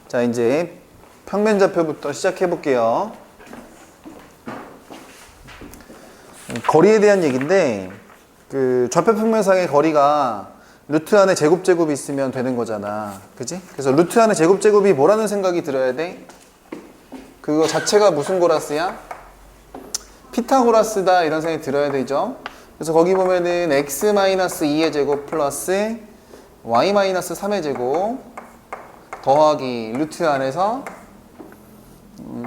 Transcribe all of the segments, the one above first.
자, 이제 평면좌표부터 시작해 볼게요. 거리에 대한 얘기인데, 그 좌표 평면상의 거리가 루트 안에 제곱제곱이 있으면 되는 거잖아. 그지? 그래서 루트 안에 제곱제곱이 뭐라는 생각이 들어야 돼? 그거 자체가 무슨 고라스야? 피타고라스다, 이런 생각이 들어야 되죠. 그래서 거기 보면은 x-2의 제곱 플러스 y-3의 제곱 더하기 루트 안에서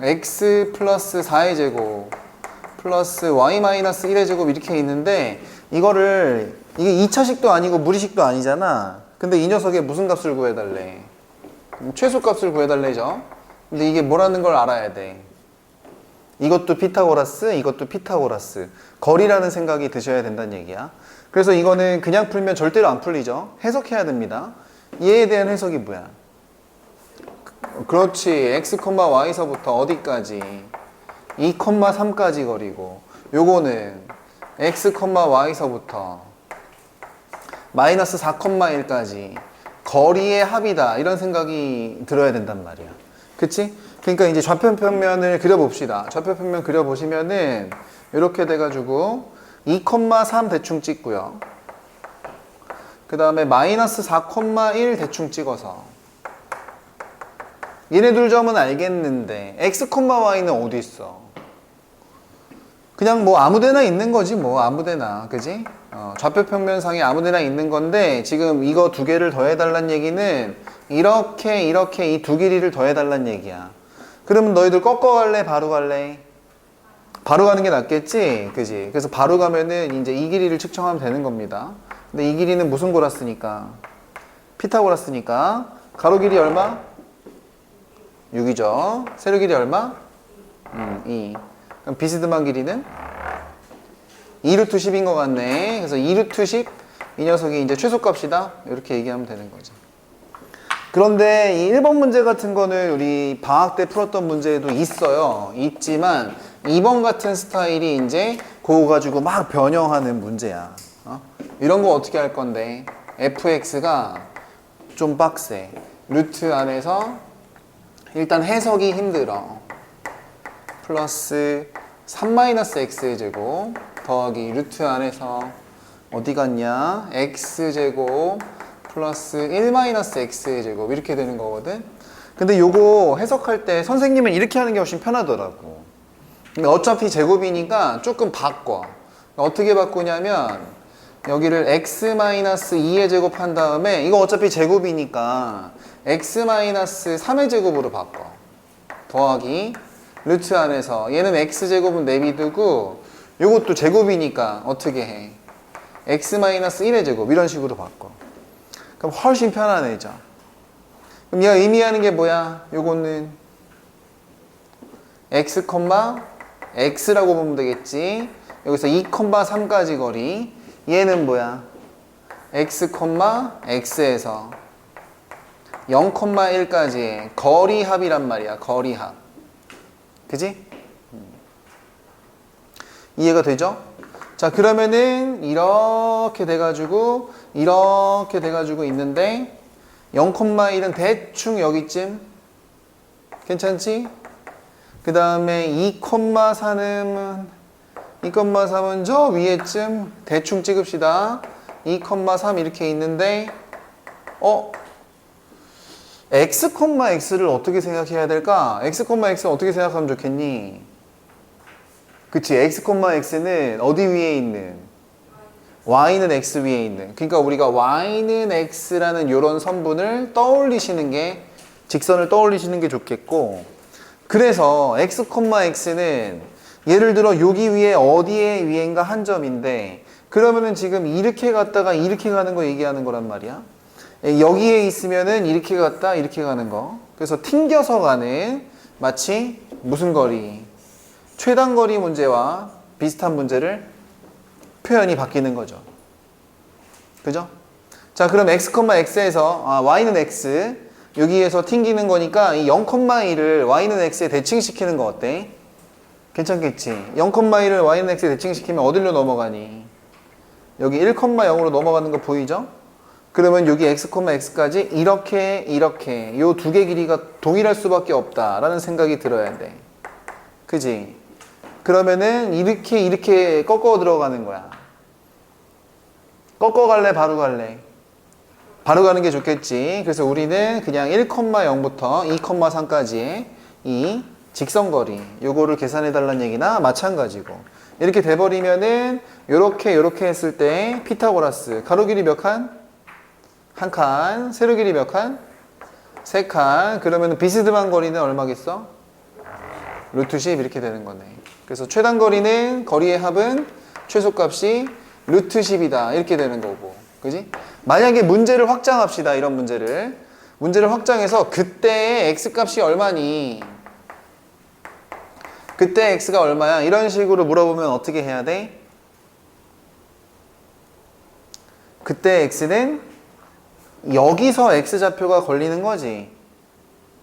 x 플러스 4의 제곱 플러스 y-1의 제곱 이렇게 있는데, 이거를 이게 2차식도 아니고 무리식도 아니잖아. 근데 이 녀석의 무슨 값을 구해달래? 최소값을 구해달래죠. 근데 이게 뭐라는 걸 알아야 돼. 이것도 피타고라스, 이것도 피타고라스. 거리라는 생각이 드셔야 된다는 얘기야. 그래서 이거는 그냥 풀면 절대로 안 풀리죠. 해석해야 됩니다. 얘에 대한 해석이 뭐야? 그렇지. x, y서부터 어디까지? 2, 3까지 거리고, 요거는 x, y서부터 마이너스 4, 1까지 거리의 합이다, 이런 생각이 들어야 된단 말이야. 그치? 그러니까 이제 좌표 평면을 그려봅시다. 좌표 평면 그려보시면은 이렇게 돼가지고 2, 3 대충 찍고요. 그 다음에 마이너스 4, 1 대충 찍어서, 얘네 둘 점은 알겠는데 x, y는 어디 있어? 그냥 뭐 아무데나 있는 거지, 뭐 아무데나. 그지? 좌표 평면상에 아무데나 있는 건데, 지금 이거 두 개를 더해달란 얘기는 이렇게 이 두 길이를 더해달란 얘기야. 그러면 너희들 꺾어 갈래, 바로 갈래? 바로 가는 게 낫겠지? 그지? 그래서 바로 가면은 이제 이 길이를 측정하면 되는 겁니다. 근데 이 길이는 무슨 고라스니까? 피타고라스니까. 가로 길이 얼마? 6이죠. 세로 길이 얼마? 2. 그럼 비스듬한 길이는 2루트 10인 것 같네. 그래서 2루트 10, 이 녀석이 이제 최소값이다, 이렇게 얘기하면 되는 거죠. 그런데 이 1번 문제 같은 거는 우리 방학 때 풀었던 문제에도 있어요. 있지만 2번 같은 스타일이 이제 그거 가지고 막 변형하는 문제야. 이런 거 어떻게 할 건데, fx가 좀 빡세. 루트 안에서 일단 해석이 힘들어. 플러스 3-x의 제곱 더하기 루트 안에서 어디 갔냐? x제곱 플러스 1-x의 제곱, 이렇게 되는 거거든. 근데 요거 해석할 때 선생님은 이렇게 하는 게 훨씬 편하더라고. 근데 어차피 제곱이니까 조금 바꿔. 어떻게 바꾸냐면, 여기를 x-2의 제곱 한 다음에, 이거 어차피 제곱이니까 x-3의 제곱으로 바꿔. 더하기 루트 안에서, 얘는 x제곱은 내비두고 요것도 제곱이니까 어떻게 해? x-1의 제곱, 이런 식으로 바꿔. 그럼 훨씬 편안해져. 그럼 얘가 의미하는 게 뭐야? 요거는 x, x라고 보면 되겠지. 여기서 2, 3까지 거리. 얘는 뭐야? x, x에서 0, 1까지의 거리 합이란 말이야. 거리 합. 그지? 이해가 되죠? 자, 그러면은 이렇게 돼가지고 있는데 0,1은 대충 여기쯤. 괜찮지? 그 다음에 2,3은 저 위에쯤 대충 찍읍시다. 2,3 이렇게 있는데, x, x를 어떻게 생각해야 될까? x, x는 어떻게 생각하면 좋겠니? 그치, x, x는 어디 위에 있는? y는 x 위에 있는. 그러니까 우리가 y는 x라는 요런 선분을 떠올리시는 게, 직선을 떠올리시는 게 좋겠고, 그래서 x, x는 예를 들어 여기 위에 어디에 위에인가 한 점인데, 그러면은 지금 이렇게 갔다가 이렇게 가는 거 얘기하는 거란 말이야. 여기에 있으면은 이렇게 갔다 이렇게 가는 거. 그래서 튕겨서 가는, 마치 무슨 거리? 최단거리 문제와 비슷한 문제를 표현이 바뀌는 거죠. 그죠? 자, 그럼 x, x에서 y는 x, 여기에서 튕기는 거니까 이 0,1을 y는 x에 대칭시키는 거 어때? 괜찮겠지? 0,1을 y는 x에 대칭시키면 어디로 넘어가니? 여기 1,0으로 넘어가는 거 보이죠? 그러면 여기 x, x까지 이렇게 요 두 개 길이가 동일할 수밖에 없다라는 생각이 들어야 돼. 그지? 그러면은 이렇게 꺾어 들어가는 거야. 꺾어 갈래? 바로 갈래? 바로 가는 게 좋겠지. 그래서 우리는 그냥 1,0부터 2,3까지의 이 직선거리 요거를 계산해 달라는 얘기나 마찬가지고, 이렇게 돼버리면은 요렇게 했을 때 피타고라스 가로 길이 몇 칸? 한 칸. 세로 길이 몇 칸? 세 칸. 그러면 비스듬한 거리는 얼마겠어? 루트 10 이렇게 되는 거네. 그래서 최단 거리는 거리의 합은 최소값이 루트 10이다 이렇게 되는 거고, 그지? 만약에 문제를 확장합시다. 이런 문제를 확장해서 그때의 x값이 얼마니? 그때 x가 얼마야? 이런 식으로 물어보면 어떻게 해야 돼? 그때 x는 여기서 x좌표가 걸리는 거지.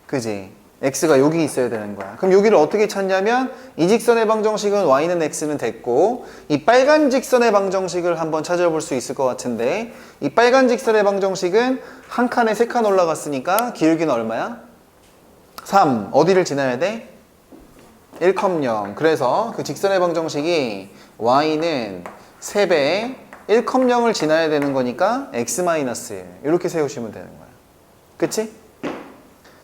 그지? x가 여기 있어야 되는 거야. 그럼 여기를 어떻게 찾냐면 이 직선의 방정식은 y는 x는 됐고, 이 빨간 직선의 방정식을 한번 찾아볼 수 있을 것 같은데, 이 빨간 직선의 방정식은 한 칸에 세 칸 올라갔으니까 기울기는 얼마야? 3. 어디를 지나야 돼? 1,0. 그래서 그 직선의 방정식이 y는 3배 1,0을 지나야 되는 거니까 x-1 이렇게 세우시면 되는 거야. 그치?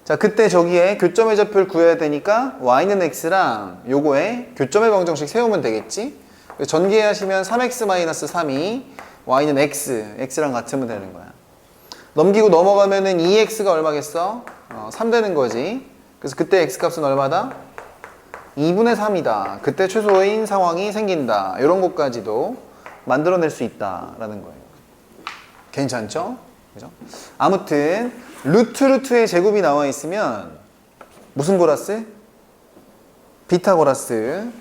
자, 그때 저기에 교점의 좌표를 구해야 되니까 y는 x랑 요거에 교점의 방정식 세우면 되겠지? 전개하시면 3x-3이 y는 x랑 같으면 되는 거야. 넘기고 넘어가면은 2x가 얼마겠어? 3 되는 거지. 그래서 그때 x값은 얼마다? 2분의 3이다. 그때 최소인 상황이 생긴다. 이런 것까지도 만들어낼 수 있다라는 거예요. 괜찮죠? 그죠? 아무튼 루트의 제곱이 나와 있으면 무슨 고라스? 피타고라스.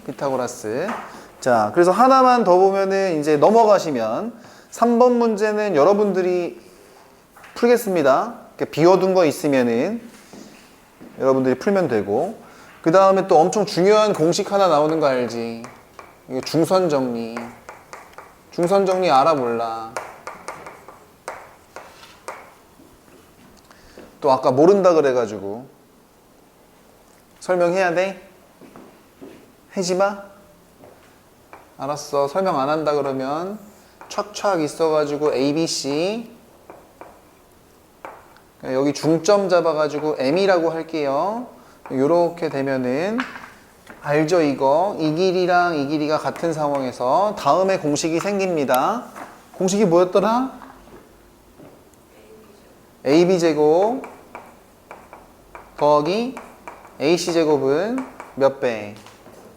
자, 그래서 하나만 더 보면은 이제 넘어가시면 3번 문제는 여러분들이 풀겠습니다. 비워둔 거 있으면은 여러분들이 풀면 되고, 그 다음에 또 엄청 중요한 공식 하나 나오는 거 알지? 이거 중선 정리 알아 몰라? 또 아까 모른다 그래가지고 설명해야 돼? 해지마? 알았어. 설명 안 한다 그러면 촥촥 있어가지고 ABC 여기 중점 잡아가지고 M이라고 할게요. 요렇게 되면은 알죠? 이거 이 길이랑 이 길이가 같은 상황에서 다음에 공식이 생깁니다. 공식이 뭐였더라? AB제곱 더하기 AC제곱은 몇 배?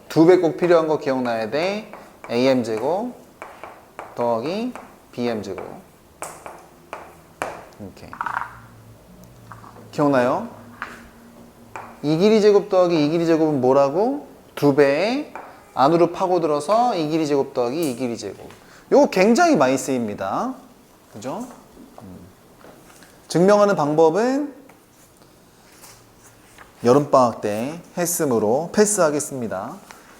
2배 꼭 필요한 거 기억나야 돼. AM제곱 더하기 BM제곱. 이렇게 기억나요? 이 길이 제곱 더하기 이 길이 제곱은 뭐라고? 2배 안으로 파고들어서 이 길이 제곱 더하기 이 길이 제곱. 요거 굉장히 많이 쓰입니다. 그죠? 증명하는 방법은 여름방학 때 했으므로 패스하겠습니다.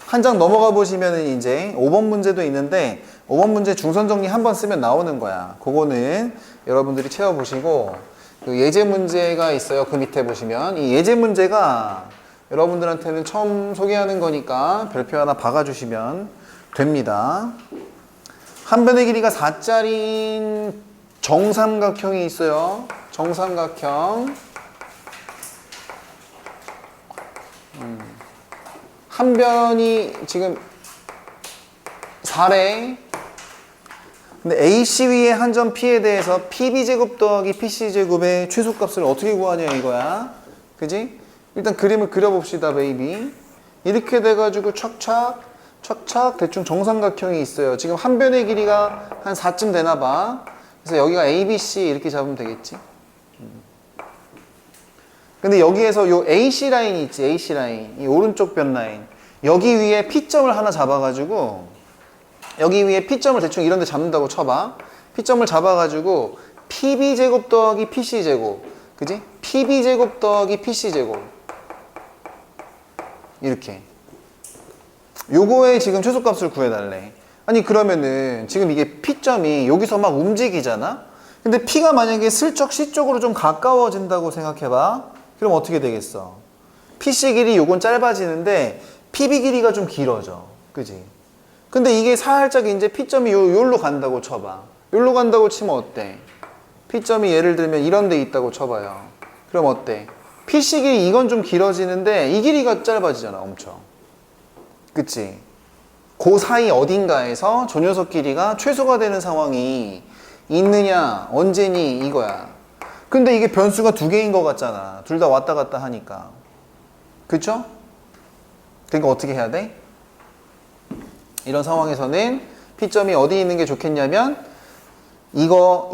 한 장 넘어가 보시면은 이제 5번 문제도 있는데 5번 문제 중선 정리 한 번 쓰면 나오는 거야. 그거는 여러분들이 채워보시고, 그 예제 문제가 있어요. 그 밑에 보시면 이 예제 문제가 여러분들한테는 처음 소개하는 거니까 별표 하나 박아주시면 됩니다. 한 변의 길이가 4짜리인 정삼각형이 있어요. 정삼각형. 한 변이 지금 4래. 근데 AC 위의 한 점 P에 대해서 PB제곱 더하기 PC제곱의 최소값을 어떻게 구하냐 이거야. 그지? 일단 그림을 그려봅시다, 베이비. 이렇게 돼가지고 촥촥 대충 정삼각형이 있어요. 지금 한 변의 길이가 한 4쯤 되나봐. 그래서 여기가 ABC 이렇게 잡으면 되겠지. 근데 여기에서 요 AC 라인이 있지, AC 라인. 이 오른쪽 변 라인. 여기 위에 P점을 하나 잡아가지고, 여기 위에 P점을 대충 이런 데 잡는다고 쳐봐. P점을 잡아가지고, PB제곱 더하기 PC제곱. 그지? PB제곱 더하기 PC제곱. 이렇게. 요거에 지금 최소값을 구해달래. 아니, 그러면은, 지금 이게 P점이 여기서 막 움직이잖아? 근데 P가 만약에 슬쩍 C 쪽으로 좀 가까워진다고 생각해봐. 그럼 어떻게 되겠어? PC 길이 요건 짧아지는데 PB 길이가 좀 길어져. 그지? 근데 이게 살짝 이제 P점이 요로 간다고 쳐봐. 요로 간다고 치면 어때? P점이 예를 들면 이런 데 있다고 쳐봐요. 그럼 어때? PC 길이 이건 좀 길어지는데 이 길이가 짧아지잖아, 엄청. 그치? 그 사이 어딘가에서 저 녀석 길이가 최소가 되는 상황이 있느냐, 언제니, 이거야. 근데 이게 변수가 두 개인 것 같잖아. 둘 다 왔다 갔다 하니까. 그쵸? 그러니까 어떻게 해야 돼? 이런 상황에서는 P점이 어디 있는 게 좋겠냐면 이거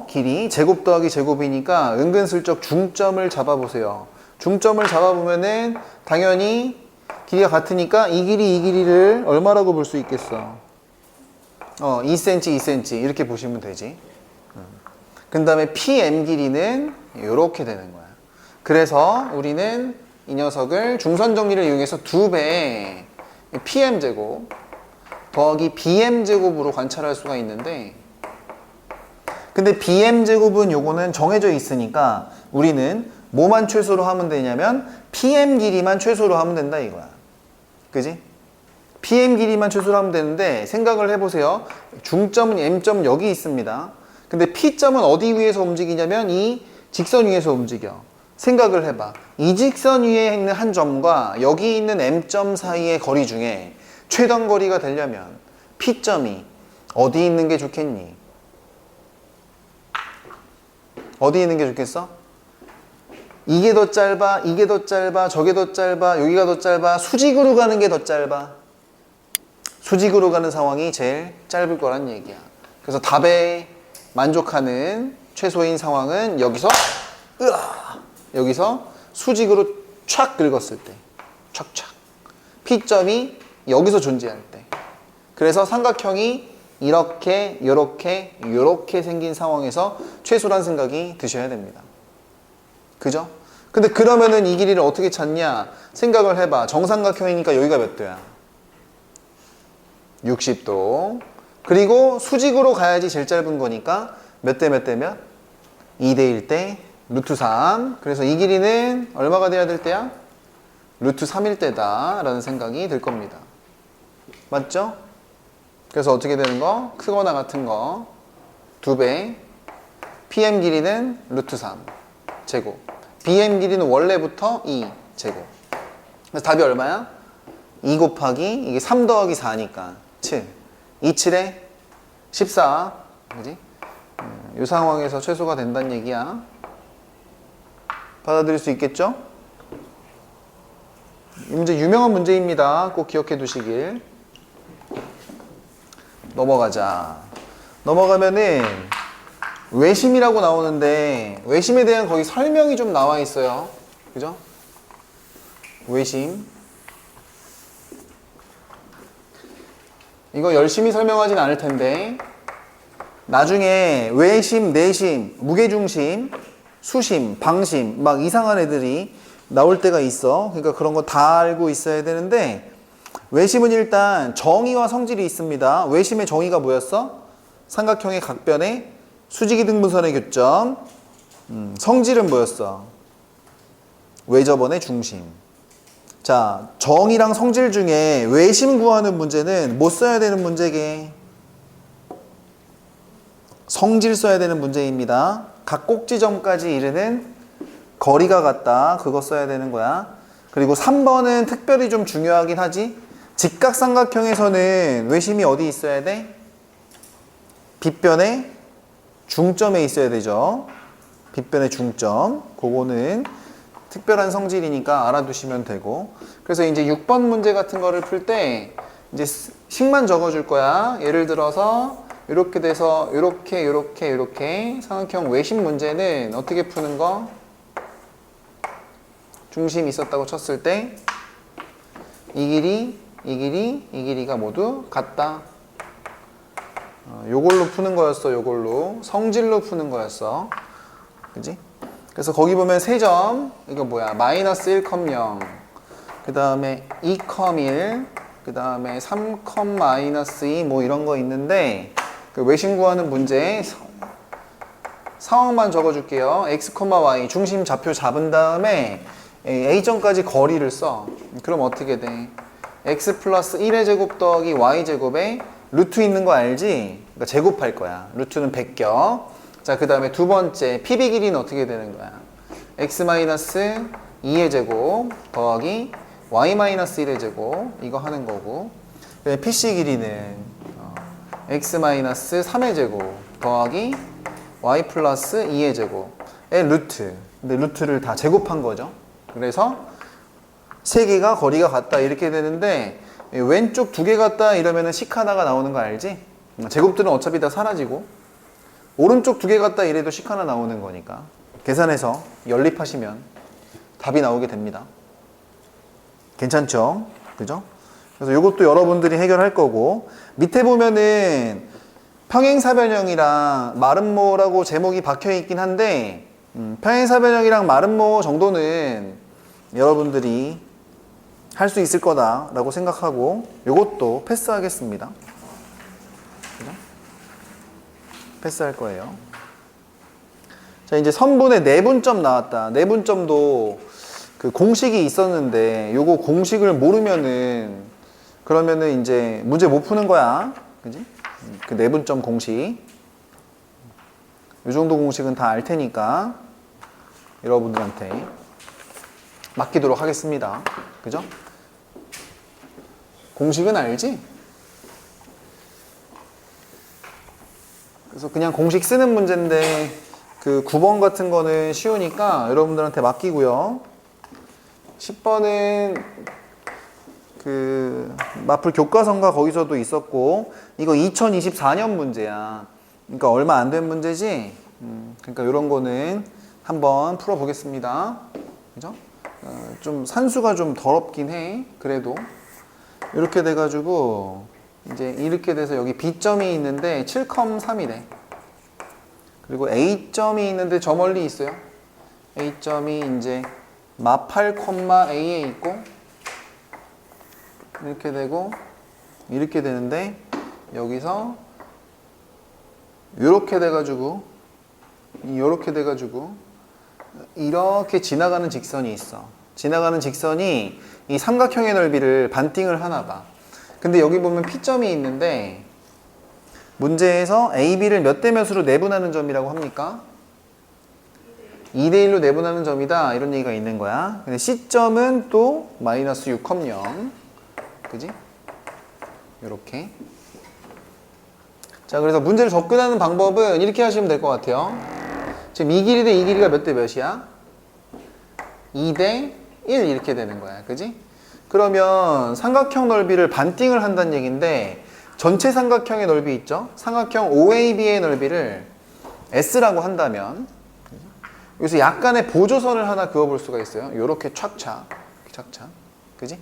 길이 제곱 더하기 제곱이니까 은근슬쩍 중점을 잡아보세요. 중점을 잡아보면은 당연히 길이가 같으니까 이 길이를 얼마라고 볼 수 있겠어? 2cm, 2cm 이렇게 보시면 되지. 그 다음에 PM 길이는 이렇게 되는 거야. 그래서 우리는 이 녀석을 중선 정리를 이용해서 2배 PM 제곱 더하기 BM 제곱으로 관찰할 수가 있는데, 근데 BM 제곱은 요거는 정해져 있으니까 우리는 뭐만 최소로 하면 되냐면 PM 길이만 최소로 하면 된다 이거야. 그지? PM 길이만 최소로 하면 되는데 생각을 해보세요. 중점은 M점 여기 있습니다. 근데 P점은 어디 위에서 움직이냐면 이 직선 위에서 움직여. 생각을 해봐. 이 직선 위에 있는 한 점과 여기 있는 M점 사이의 거리 중에 최단 거리가 되려면 P점이 어디 있는 게 좋겠니? 어디 있는 게 좋겠어? 이게 더 짧아, 이게 더 짧아, 저게 더 짧아, 여기가 더 짧아, 수직으로 가는 게 더 짧아. 수직으로 가는 상황이 제일 짧을 거란 얘기야. 그래서 답에 만족하는 최소인 상황은 여기서 수직으로 촥 긁었을 때, 촥촥. P점이 여기서 존재할 때. 그래서 삼각형이 이렇게, 요렇게, 요렇게 생긴 상황에서 최소란 생각이 드셔야 됩니다. 그죠? 근데 그러면은 이 길이를 어떻게 찾냐? 생각을 해봐. 정삼각형이니까 여기가 몇 도야? 60도. 그리고 수직으로 가야지 제일 짧은 거니까 몇 대 몇 대면? 2대 1대 루트 3. 그래서 이 길이는 얼마가 돼야 될 때야? 루트 3일 때다 라는 생각이 들 겁니다. 맞죠? 그래서 어떻게 되는 거? 크거나 같은 거 2배. PM 길이는 루트 3 제곱. BM 길이는 원래부터 2 제곱. 그래서 답이 얼마야? 2 곱하기 이게 3 더하기 4니까 7. 2, 7에 14. 그지? 이 상황에서 최소가 된다는 얘기야. 받아들일 수 있겠죠? 이 문제 유명한 문제입니다. 꼭 기억해 두시길. 넘어가자. 넘어가면은 외심이라고 나오는데 외심에 대한 거의 설명이 좀 나와 있어요. 그죠? 외심. 이거 열심히 설명하진 않을 텐데 나중에 외심, 내심, 무게중심, 수심, 방심 막 이상한 애들이 나올 때가 있어. 그러니까 그런 거 다 알고 있어야 되는데 외심은 일단 정의와 성질이 있습니다. 외심의 정의가 뭐였어? 삼각형의 각변에 수직이등분선의 교점. 성질은 뭐였어? 외접원의 중심. 자, 정의랑 성질 중에 외심 구하는 문제는 뭐 써야 되는 문제게? 성질 써야 되는 문제입니다. 각 꼭지점까지 이르는 거리가 같다. 그거 써야 되는 거야. 그리고 3번은 특별히 좀 중요하긴 하지. 직각삼각형에서는 외심이 어디 있어야 돼? 빗변의 중점에 있어야 되죠. 빗변의 중점. 그거는 특별한 성질이니까 알아두시면 되고. 그래서 이제 6번 문제 같은 거를 풀 때 이제 식만 적어줄 거야. 예를 들어서 이렇게 돼서 이렇게 삼각형 외심 문제는 어떻게 푸는 거? 중심이 있었다고 쳤을 때 이 길이가 모두 같다. 요걸로 푸는 거였어. 요걸로 성질로 푸는 거였어. 그지? 그래서 거기 보면 3점. 이거 뭐야? 마이너스 1,0. 그 다음에 2,1. 그 다음에 3, 마이너스 2 뭐 이런 거 있는데 그 외심 구하는 문제 상황만 적어줄게요. x, y 중심 좌표 잡은 다음에 a점까지 거리를 써. 그럼 어떻게 돼? x 플러스 1의 제곱 더하기 y 제곱에 루트 있는 거 알지? 그러니까 제곱할 거야. 루트는 베껴. 자, 그 다음에 두 번째 PB 길이는 어떻게 되는 거야? x 마이너스 2의 제곱 더하기 y 마이너스 1의 제곱 이거 하는 거고, PC 길이는 x 마이너스 3의 제곱 더하기 y 플러스 2의 제곱의 루트. 근데 루트를 다 제곱한 거죠. 그래서 세 개가 거리가 같다 이렇게 되는데, 왼쪽 두 개 같다 이러면은 식 하나가 나오는 거 알지? 제곱들은 어차피 다 사라지고, 오른쪽 두 개 같다 이래도 식 하나 나오는 거니까 계산해서 연립하시면 답이 나오게 됩니다. 괜찮죠? 그죠? 그래서 이것도 여러분들이 해결할 거고, 밑에 보면은 평행사변형이랑 마름모라고 제목이 박혀 있긴 한데, 평행사변형이랑 마름모 정도는 여러분들이 할 수 있을 거다라고 생각하고 이것도 패스하겠습니다. 그죠? 패스할 거예요. 자, 이제 선분의 내분점 나왔다. 내분점도 그 공식이 있었는데 요거 공식을 모르면은 그러면은 이제 문제 못 푸는 거야. 그지? 그 내분점 공식. 요 정도 공식은 다 알 테니까 여러분들한테 맡기도록 하겠습니다. 그죠? 공식은 알지? 그래서 그냥 공식 쓰는 문제인데 그 9번 같은 거는 쉬우니까 여러분들한테 맡기고요. 10번은 그 마플 교과서인가 거기서도 있었고, 이거 2024년 문제야. 그러니까 얼마 안 된 문제지? 그러니까 이런 거는 한번 풀어보겠습니다. 그죠? 좀 산수가 좀 더럽긴 해. 그래도 이렇게 돼가지고 이제 이렇게 돼서 여기 B점이 있는데 7,3이래. 그리고 A점이 있는데 저 멀리 있어요. A점이 이제 마 8,A에 있고 이렇게 되고 이렇게 되는데, 여기서 이렇게 돼가지고 이렇게 지나가는 직선이 있어. 지나가는 직선이 이 삼각형의 넓이를 반띵을 하나 봐. 근데 여기 보면 P점이 있는데 문제에서 AB를 몇 대 몇으로 내분하는 점이라고 합니까? 2대 1로 내분하는 점이다 이런 얘기가 있는 거야. 근데 C점은 또 마이너스 6,0 그지? 요렇게. 자, 그래서 문제를 접근하는 방법은 이렇게 하시면 될 것 같아요. 지금 이 길이 대 이 길이가 몇 대 몇이야? 2대 1 이렇게 되는 거야. 그지? 그러면 삼각형 넓이를 반띵을 한다는 얘기인데, 전체 삼각형의 넓이 있죠? 삼각형 OAB의 넓이를 S라고 한다면 여기서 약간의 보조선을 하나 그어볼 수가 있어요. 요렇게 착착. 그지?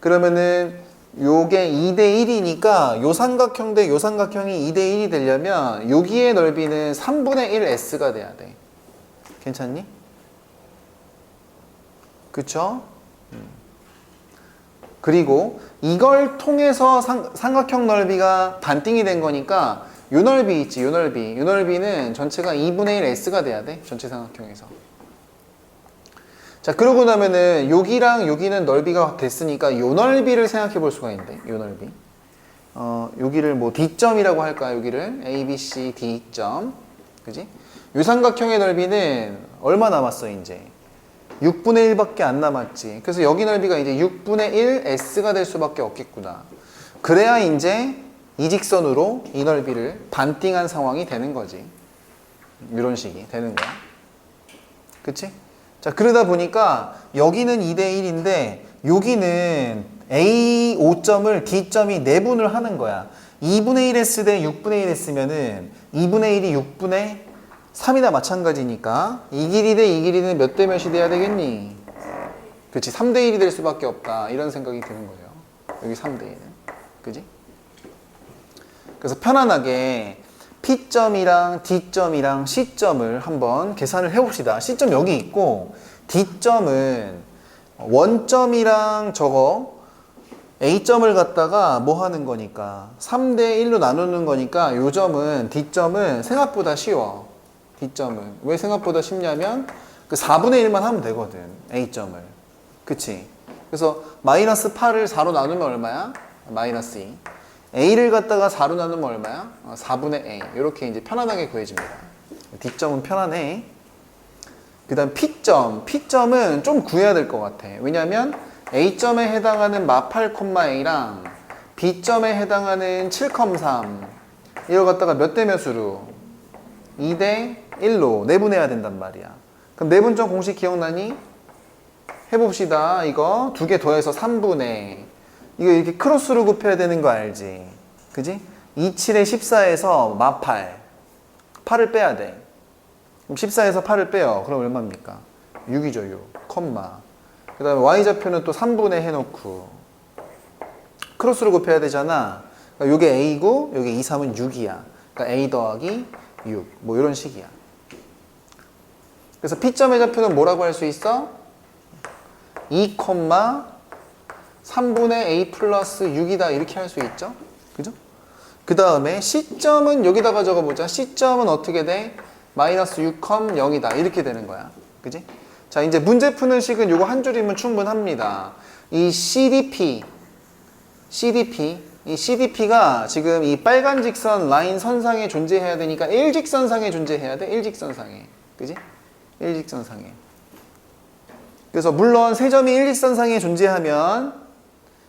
그러면은 요게 2대 1이니까 요 삼각형 대 요 삼각형이 2대 1이 되려면 여기의 넓이는 3분의 1 S가 돼야 돼. 괜찮니? 그쵸? 그리고 이걸 통해서 삼각형 넓이가 반띵이 된 거니까 요 넓이 있지, 요 넓이. 요 넓이는 전체가 2분의 1 S가 돼야 돼. 전체 삼각형에서. 자, 그러고 나면은 여기랑 여기는 넓이가 됐으니까 요 넓이를 생각해 볼 수가 있는데, 요 넓이. 여기를 뭐 D점이라고 할까, 여기를. A, B, C, D점. 그지? 요 삼각형의 넓이는 얼마 남았어, 이제? 6분의 1밖에 안 남았지. 그래서 여기 넓이가 이제 6분의 1 S가 될 수밖에 없겠구나. 그래야 이제 이 직선으로 이 넓이를 반띵한 상황이 되는 거지. 이런 식이 되는 거야. 그치? 자, 그러다 보니까 여기는 2대 1인데 여기는 A 5점을 D점이 내분을 하는 거야. 2분의 1S 대 6분의 1S면은 2분의 1이 6분의 3이나 마찬가지니까 이 길이 대 이 길이는 몇 대 몇이 돼야 되겠니? 그렇지, 3대 1이 될 수밖에 없다 이런 생각이 드는 거예요. 여기 3대 1은. 그지? 그래서 편안하게 P점이랑 D점이랑 C점을 한번 계산을 해봅시다. C점 여기 있고 D점은 원점이랑 저거 A점을 갖다가 뭐 하는 거니까 3대 1로 나누는 거니까 요 점은 D점은 생각보다 쉬워. D점은 왜 생각보다 쉽냐면 그 4분의 1만 하면 되거든. A점을. 그치? 그래서 마이너스 8을 4로 나누면 얼마야? 마이너스 2. A를 갖다가 4로 나누면 얼마야? 4분의 A. 이렇게 이제 편안하게 구해집니다. D점은 편안해. 그 다음 P점. P점은 좀 구해야 될 것 같아. 왜냐면 A점에 해당하는 마8,A랑 B점에 해당하는 7,3 이걸 갖다가 몇 대 몇으로? 2대 1로 내분해야 된단 말이야. 그럼 내분점 공식 기억나니? 해봅시다. 이거 두 개 더해서 3분의 이거 이렇게 크로스로 곱해야 되는 거 알지? 그지? 2, 7에 14에서 마8 8을 빼야 돼. 그럼 14에서 8을 빼요. 그럼 얼마입니까? 6이죠 6 컴마 그 다음에 y좌표는 또 3분의 해놓고 크로스로 곱해야 되잖아. 그러니까 요게 a고 요게 2, 3은 6이야. 그러니까 a 더하기 6 뭐 이런 식이야. 그래서 P점의 좌표는 뭐라고 할 수 있어? 2, 3분의 a 플러스 6이다 이렇게 할 수 있죠? 그죠? 그 다음에 C점은 여기다가 적어보자. C점은 어떻게 돼? 마이너스 6, 0이다 이렇게 되는 거야. 그지? 자 이제 문제 푸는 식은 요거 한 줄이면 충분합니다. 이 이 CDP가 지금 이 빨간 직선 라인 선상에 존재해야 되니까 일직선상에 존재해야 돼. 일직선상에. 그지? 일직선상에. 그래서 물론 세 점이 일직선상에 존재하면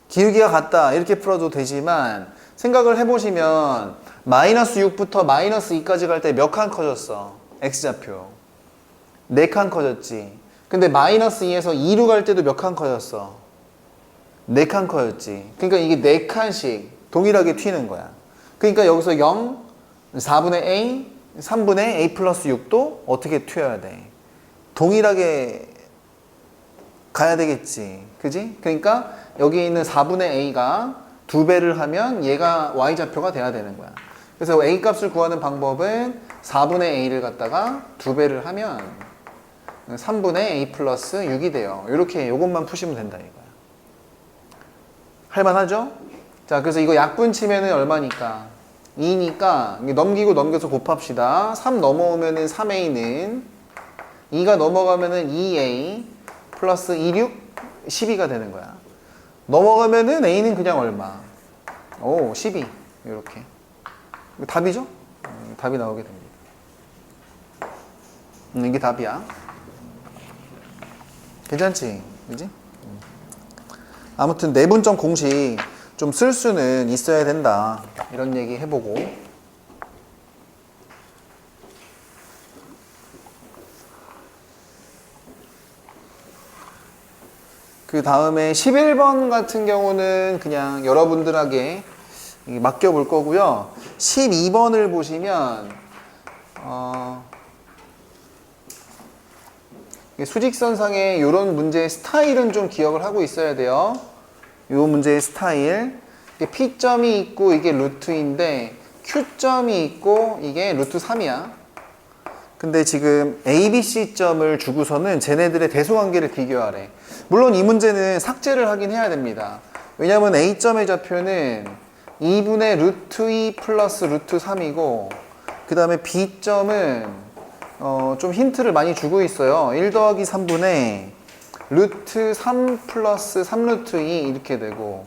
기울기가 같다 이렇게 풀어도 되지만 생각을 해보시면 마이너스 6부터 마이너스 2까지 갈 때 몇 칸 커졌어? X좌표 4칸 커졌지. 근데 마이너스 2에서 2로 갈 때도 몇 칸 커졌어? 4칸 커졌지. 그러니까 이게 4칸씩 동일하게 튀는 거야. 그러니까 여기서 0, 4분의 A, 3분의 A 플러스 6도 어떻게 튀어야 돼? 동일하게 가야 되겠지. 그지? 그러니까 여기 있는 4분의 A가 2배를 하면 얘가 Y좌표가 돼야 되는 거야. 그래서 A 값을 구하는 방법은 4분의 A를 갖다가 2배를 하면 3분의 A 플러스 6이 돼요. 이렇게 요것만 푸시면 된다 이거야. 할만하죠? 자, 그래서 이거 약분 치면은 얼마니까? 2니까 넘기고 넘겨서 곱합시다. 3 넘어오면은 3A는 2가 넘어가면은 2A 플러스 2, 6, 12가 되는 거야. 넘어가면은 A는 그냥 얼마? 오, 12. 이렇게. 답이죠? 답이 나오게 됩니다. 이게 답이야. 괜찮지? 그지? 아무튼 내분점 공식 좀 쓸 수는 있어야 된다. 이런 얘기 해보고. 그 다음에 11번 같은 경우는 그냥 여러분들에게 맡겨볼 거고요. 12번을 보시면 수직선상의 이런 문제의 스타일은 좀 기억을 하고 있어야 돼요. 이 문제의 스타일. P점이 있고 이게 루트인데 Q점이 있고 이게 루트 3이야. 근데 지금 ABC점을 주고서는 쟤네들의 대소관계를 비교하래. 물론 이 문제는 삭제를 하긴 해야 됩니다. 왜냐하면 A점의 좌표는 2분의 루트 2 플러스 루트 3이고 그 다음에 B점은 좀 힌트를 많이 주고 있어요. 1 더하기 3분의 루트 3 플러스 3 루트 2 이렇게 되고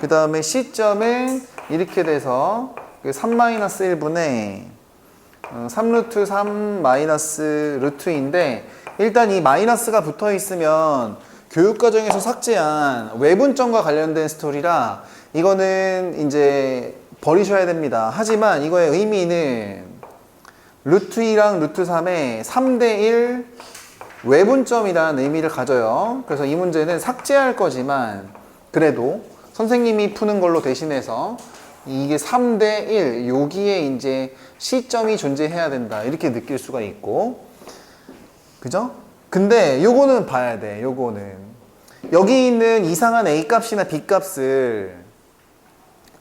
그 다음에 C점은 이렇게 돼서 3 마이너스 1분의 3 루트 3 마이너스 루트 2인데 일단 이 마이너스가 붙어 있으면 교육과정에서 삭제한 외분점과 관련된 스토리라 이거는 이제 버리셔야 됩니다. 하지만 이거의 의미는 루트 2랑 루트 3의 3대 1 외분점이라는 의미를 가져요. 그래서 이 문제는 삭제할 거지만 그래도 선생님이 푸는 걸로 대신해서 이게 3대 1 여기에 이제 C점이 존재해야 된다 이렇게 느낄 수가 있고 그죠? 근데 요거는 봐야 돼. 요거는 여기 있는 이상한 A 값이나 B 값을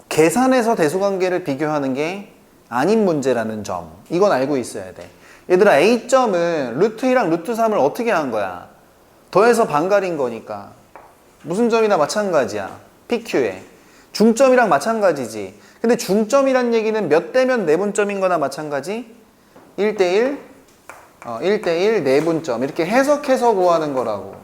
계산해서 대소관계를 비교하는 게 아닌 문제라는 점 이건 알고 있어야 돼. 얘들아 A점은 루트 2랑 루트 3을 어떻게 한 거야? 더해서 반갈인 거니까 무슨 점이나 마찬가지야. PQ에. 중점이랑 마찬가지지. 근데 중점이란 얘기는 몇 대면 내분점인 거나 마찬가지? 1대1? 1대1 내분점. 이렇게 해석해서 구하는 거라고.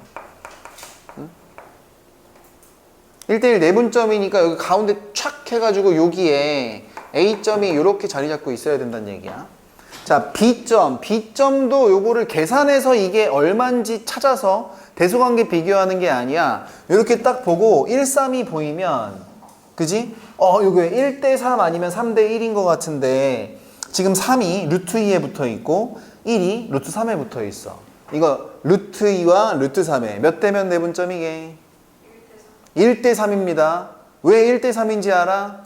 1대1 내분점이니까 여기 가운데 촥 해가지고 여기에 A점이 이렇게 자리 잡고 있어야 된다는 얘기야. 자, B점도 요거를 계산해서 이게 얼마인지 찾아서 대소관계 비교하는 게 아니야. 이렇게 딱 보고 1, 3이 보이면, 그지? 요게 1대3 아니면 3대1인 것 같은데, 지금 3이 루트 2에 붙어 있고, 1이 루트 3에 붙어 있어. 이거 루트 2와 루트 3에 몇 대면 내분점이게? 1대3입니다. 왜 1대3인지 알아?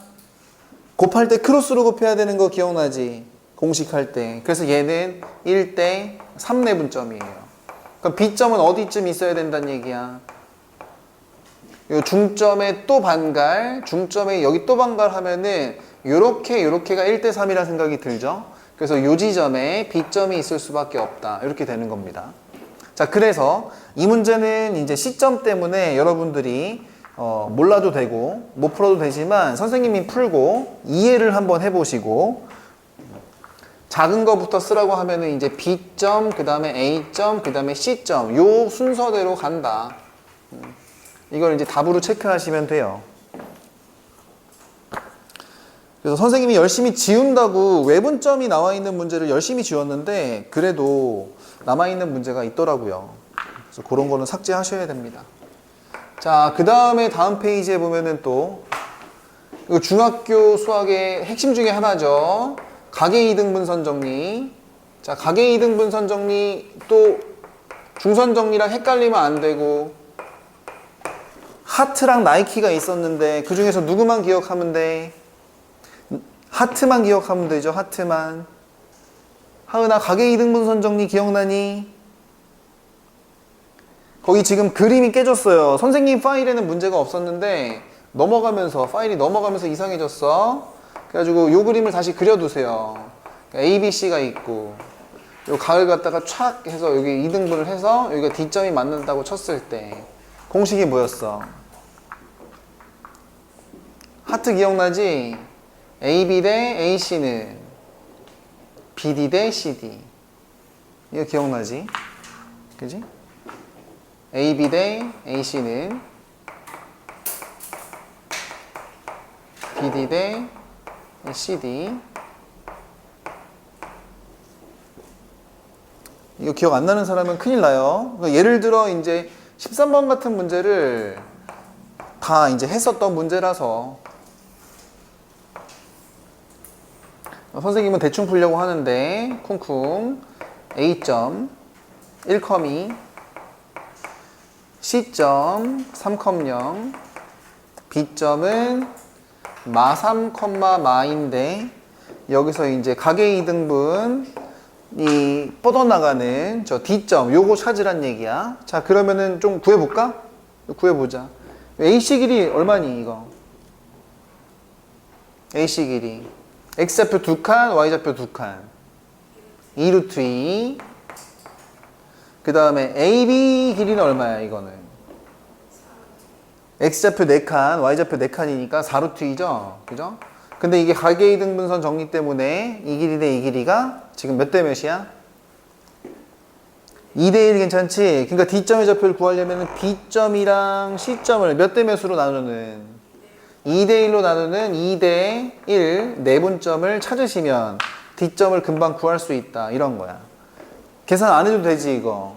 곱할 때 크로스로 곱해야 되는 거 기억나지? 공식할 때. 그래서 얘는 1대3 내분점이에요. 그럼 B점은 어디쯤 있어야 된다는 얘기야? 요 중점에 또 반갈, 중점에 여기 또 반갈 하면은 요렇게가 1대3이라 생각이 들죠? 그래서 요 지점에 B점이 있을 수밖에 없다. 이렇게 되는 겁니다. 자, 그래서 이 문제는 이제 시점 때문에 여러분들이 몰라도 되고 못 풀어도 되지만 선생님이 풀고 이해를 한번 해보시고 작은 거부터 쓰라고 하면은 이제 B점, 그 다음에 A점, 그 다음에 C점 요 순서대로 간다. 이걸 이제 답으로 체크하시면 돼요. 그래서 선생님이 열심히 지운다고 외분점이 나와 있는 문제를 열심히 지웠는데 그래도 남아있는 문제가 있더라고요. 그래서 그런 거는 삭제하셔야 됩니다. 자, 그 다음에 다음 페이지에 보면은 또 이거 중학교 수학의 핵심 중에 하나죠. 가계 이등분선 정리. 자, 가계 이등분선 정리 또 중선 정리랑 헷갈리면 안 되고 하트랑 나이키가 있었는데 그 중에서 누구만 기억하면 돼? 하트만 기억하면 되죠. 하트만. 하은아, 가계 이등분선 정리 기억나니? 거기 지금 그림이 깨졌어요. 선생님 파일에는 문제가 없었는데 파일이 넘어가면서 이상해졌어. 그래가지고 요 그림을 다시 그려두세요. A, B, C가 있고 요 각을 갖다가 촥 해서 여기 2등분을 해서 여기가 D점이 맞는다고 쳤을 때 공식이 뭐였어? 하트 기억나지? AB 대 AC는 BD 대 CD. 이거 기억나지? 그지? AB 대 AC는 BD 대 CD. 이거 기억 안 나는 사람은 큰일 나요. 그러니까 예를 들어 이제 13번 같은 문제를 다 이제 했었던 문제라서 선생님은 대충 풀려고 하는데 쿵쿵 A점 1,2 C점 3,0 B점은 마3, 마인데 여기서 이제 가계 이등분 이 뻗어나가는 저 D점 요거 찾으란 얘기야. 자, 그러면은 좀 구해볼까? 구해보자. AC 길이 얼마니 이거? AC 길이 X좌표 2칸, Y좌표 2칸 2루트 2. 그 다음에 AB 길이는 얼마야 이거는? X좌표 4칸, Y좌표 4칸이니까 4루트 2죠? 그죠? 근데 이게 가계 이등분선 정리 때문에 이 길이 대 이 길이가 지금 몇 대 몇이야? 2대1 괜찮지? 그러니까 D점의 좌표를 구하려면 B점이랑 C점을 몇 대 몇으로 나누는? 2대1로 나누는 2대1 내분점을 찾으시면 D점을 금방 구할 수 있다. 이런 거야. 계산 안 해도 되지 이거.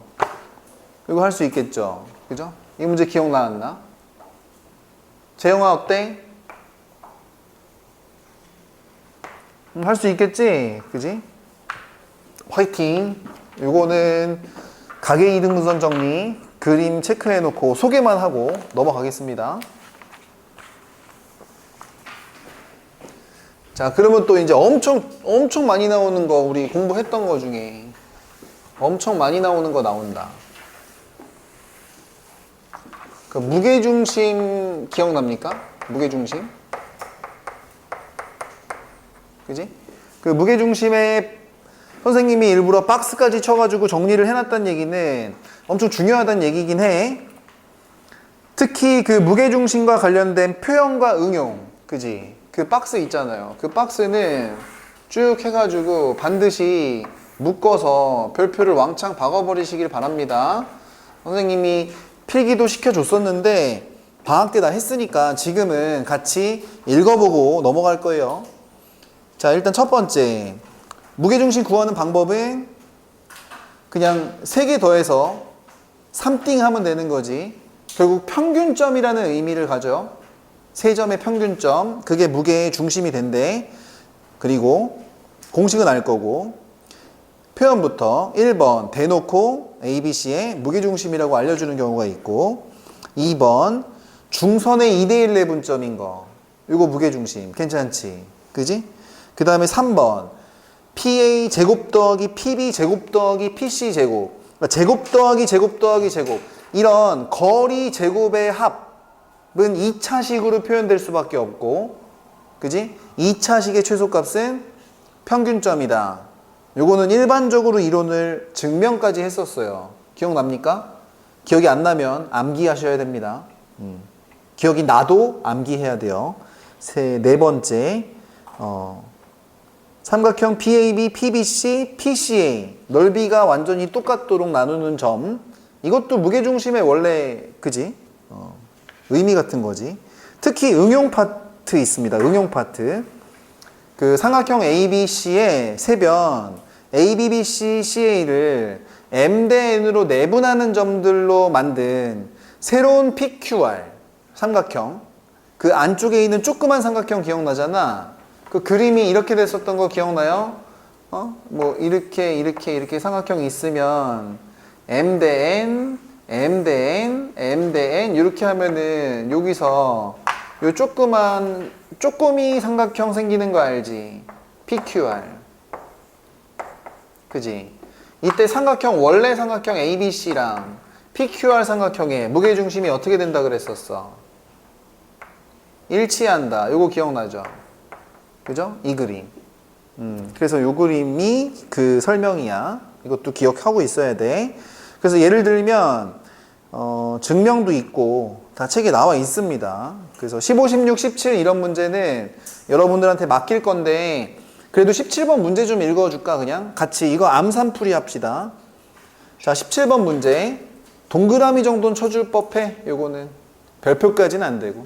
이거 할 수 있겠죠? 그죠? 이 문제 기억 나왔나? 재영아 어때? 할 수 있겠지? 그지? 화이팅! 요거는 가계 이등분선 정리 그림 체크해 놓고 소개만 하고 넘어가겠습니다. 자, 그러면 또 이제 엄청 많이 나오는 거 우리 공부했던 거 중에 엄청 많이 나오는 거 나온다. 그 무게중심 기억납니까? 무게중심? 그지? 그 무게중심에 선생님이 일부러 박스까지 쳐가지고 정리를 해놨다는 얘기는 엄청 중요하다는 얘기긴 해. 특히 그 무게중심과 관련된 표현과 응용, 그지? 그 박스 있잖아요. 그 박스는 쭉 해가지고 반드시 묶어서 별표를 왕창 박아버리시길 바랍니다. 선생님이 필기도 시켜줬었는데 방학 때 다 했으니까 지금은 같이 읽어보고 넘어갈 거예요. 자, 일단 첫 번째, 무게중심 구하는 방법은 그냥 3개 더해서 3띵 하면 되는 거지. 결국 평균점이라는 의미를 가져. 3점의 평균점, 그게 무게의 중심이 된대. 그리고 공식은 알 거고, 표현부터 1번 대놓고 ABC의 무게중심이라고 알려주는 경우가 있고, 2번 중선의 2대1 내분점인 거, 이거 무게중심 괜찮지? 그지? 그 다음에 3번 PA 제곱 더하기 PB 제곱 더하기 PC 제곱, 그러니까 제곱 더하기 제곱 더하기 제곱, 이런 거리 제곱의 합은 2차식으로 표현될 수밖에 없고, 그지? 2차식의 최소값은 평균점이다. 요거는 일반적으로 이론을 증명까지 했었어요. 기억납니까? 기억이 안 나면 암기하셔야 됩니다. 기억이 나도 암기해야 돼요. 네 번째, 삼각형 PAB, PBC, PCA 넓이가 완전히 똑같도록 나누는 점, 이것도 무게중심의 원래, 그지? 의미 같은 거지. 특히 응용 파트 있습니다. 응용 파트. 그 삼각형 ABC의 세변 ABBC, CA를 M 대 N으로 내분하는 점들로 만든 새로운 PQR 삼각형, 그 안쪽에 있는 조그만 삼각형 기억나잖아. 그 그림이 이렇게 됐었던 거 기억나요? 뭐 이렇게 삼각형이 있으면 M 대 N, M 대 N, M 대 N 이렇게 하면은 여기서 요 쪼꼬미 삼각형 생기는 거 알지? PQR. 그지? 이때 삼각형, 원래 삼각형 ABC랑 PQR 삼각형의 무게중심이 어떻게 된다 그랬었어? 일치한다. 요거 기억나죠? 그죠? 이 그림. 그래서 요 그림이 그 설명이야. 이것도 기억하고 있어야 돼. 그래서 예를 들면 증명도 있고 다 책에 나와 있습니다. 그래서 15, 16, 17 이런 문제는 여러분들한테 맡길 건데, 그래도 17번 문제 좀 읽어줄까? 그냥 같이 이거 암산풀이 합시다. 자, 17번 문제 동그라미 정도는 쳐줄 법해. 요거는 별표까지는 안 되고.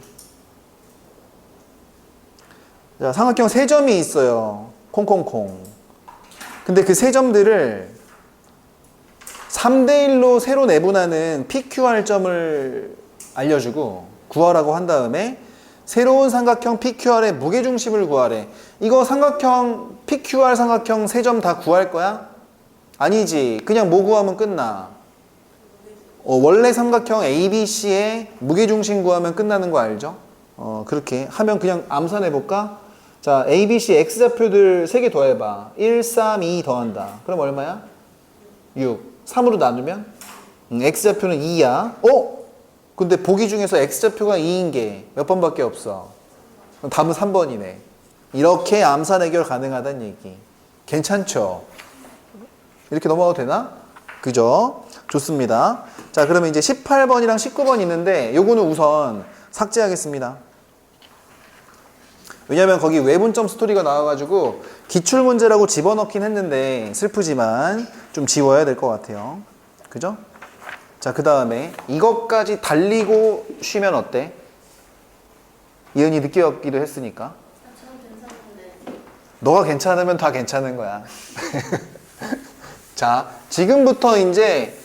자, 삼각형 3점이 있어요. 콩콩콩. 근데 그 3점들을 3대1로 세로 내분하는 PQR 점을 알려주고 구하라고 한 다음에 새로운 삼각형 PQR의 무게중심을 구하래. 이거 삼각형 PQR 삼각형 3점 다 구할 거야? 아니지. 그냥 뭐 구하면 끝나? 원래 삼각형 ABC의 무게중심 구하면 끝나는 거 알죠? 그렇게 하면 그냥 암산해볼까? 자, ABC X좌표들 3개 더해봐. 1, 3, 2 더한다. 그럼 얼마야? 6. 3으로 나누면? X좌표는 2야. 근데 보기 중에서 X좌표가 2인 게 몇 번밖에 없어? 그럼 답은 3번이네. 이렇게 암산 해결 가능하다는 얘기. 괜찮죠? 이렇게 넘어가도 되나? 그죠? 좋습니다. 자, 그러면 이제 18번이랑 19번 있는데 요거는 우선 삭제하겠습니다. 왜냐면 거기 외분점 스토리가 나와가지고 기출문제라고 집어넣긴 했는데 슬프지만 좀 지워야 될 것 같아요. 그죠? 자, 그 다음에 이것까지 달리고 쉬면 어때? 이은이 늦게 왔기도 했으니까. 너가 괜찮으면 다 괜찮은 거야. 자, 지금부터 이제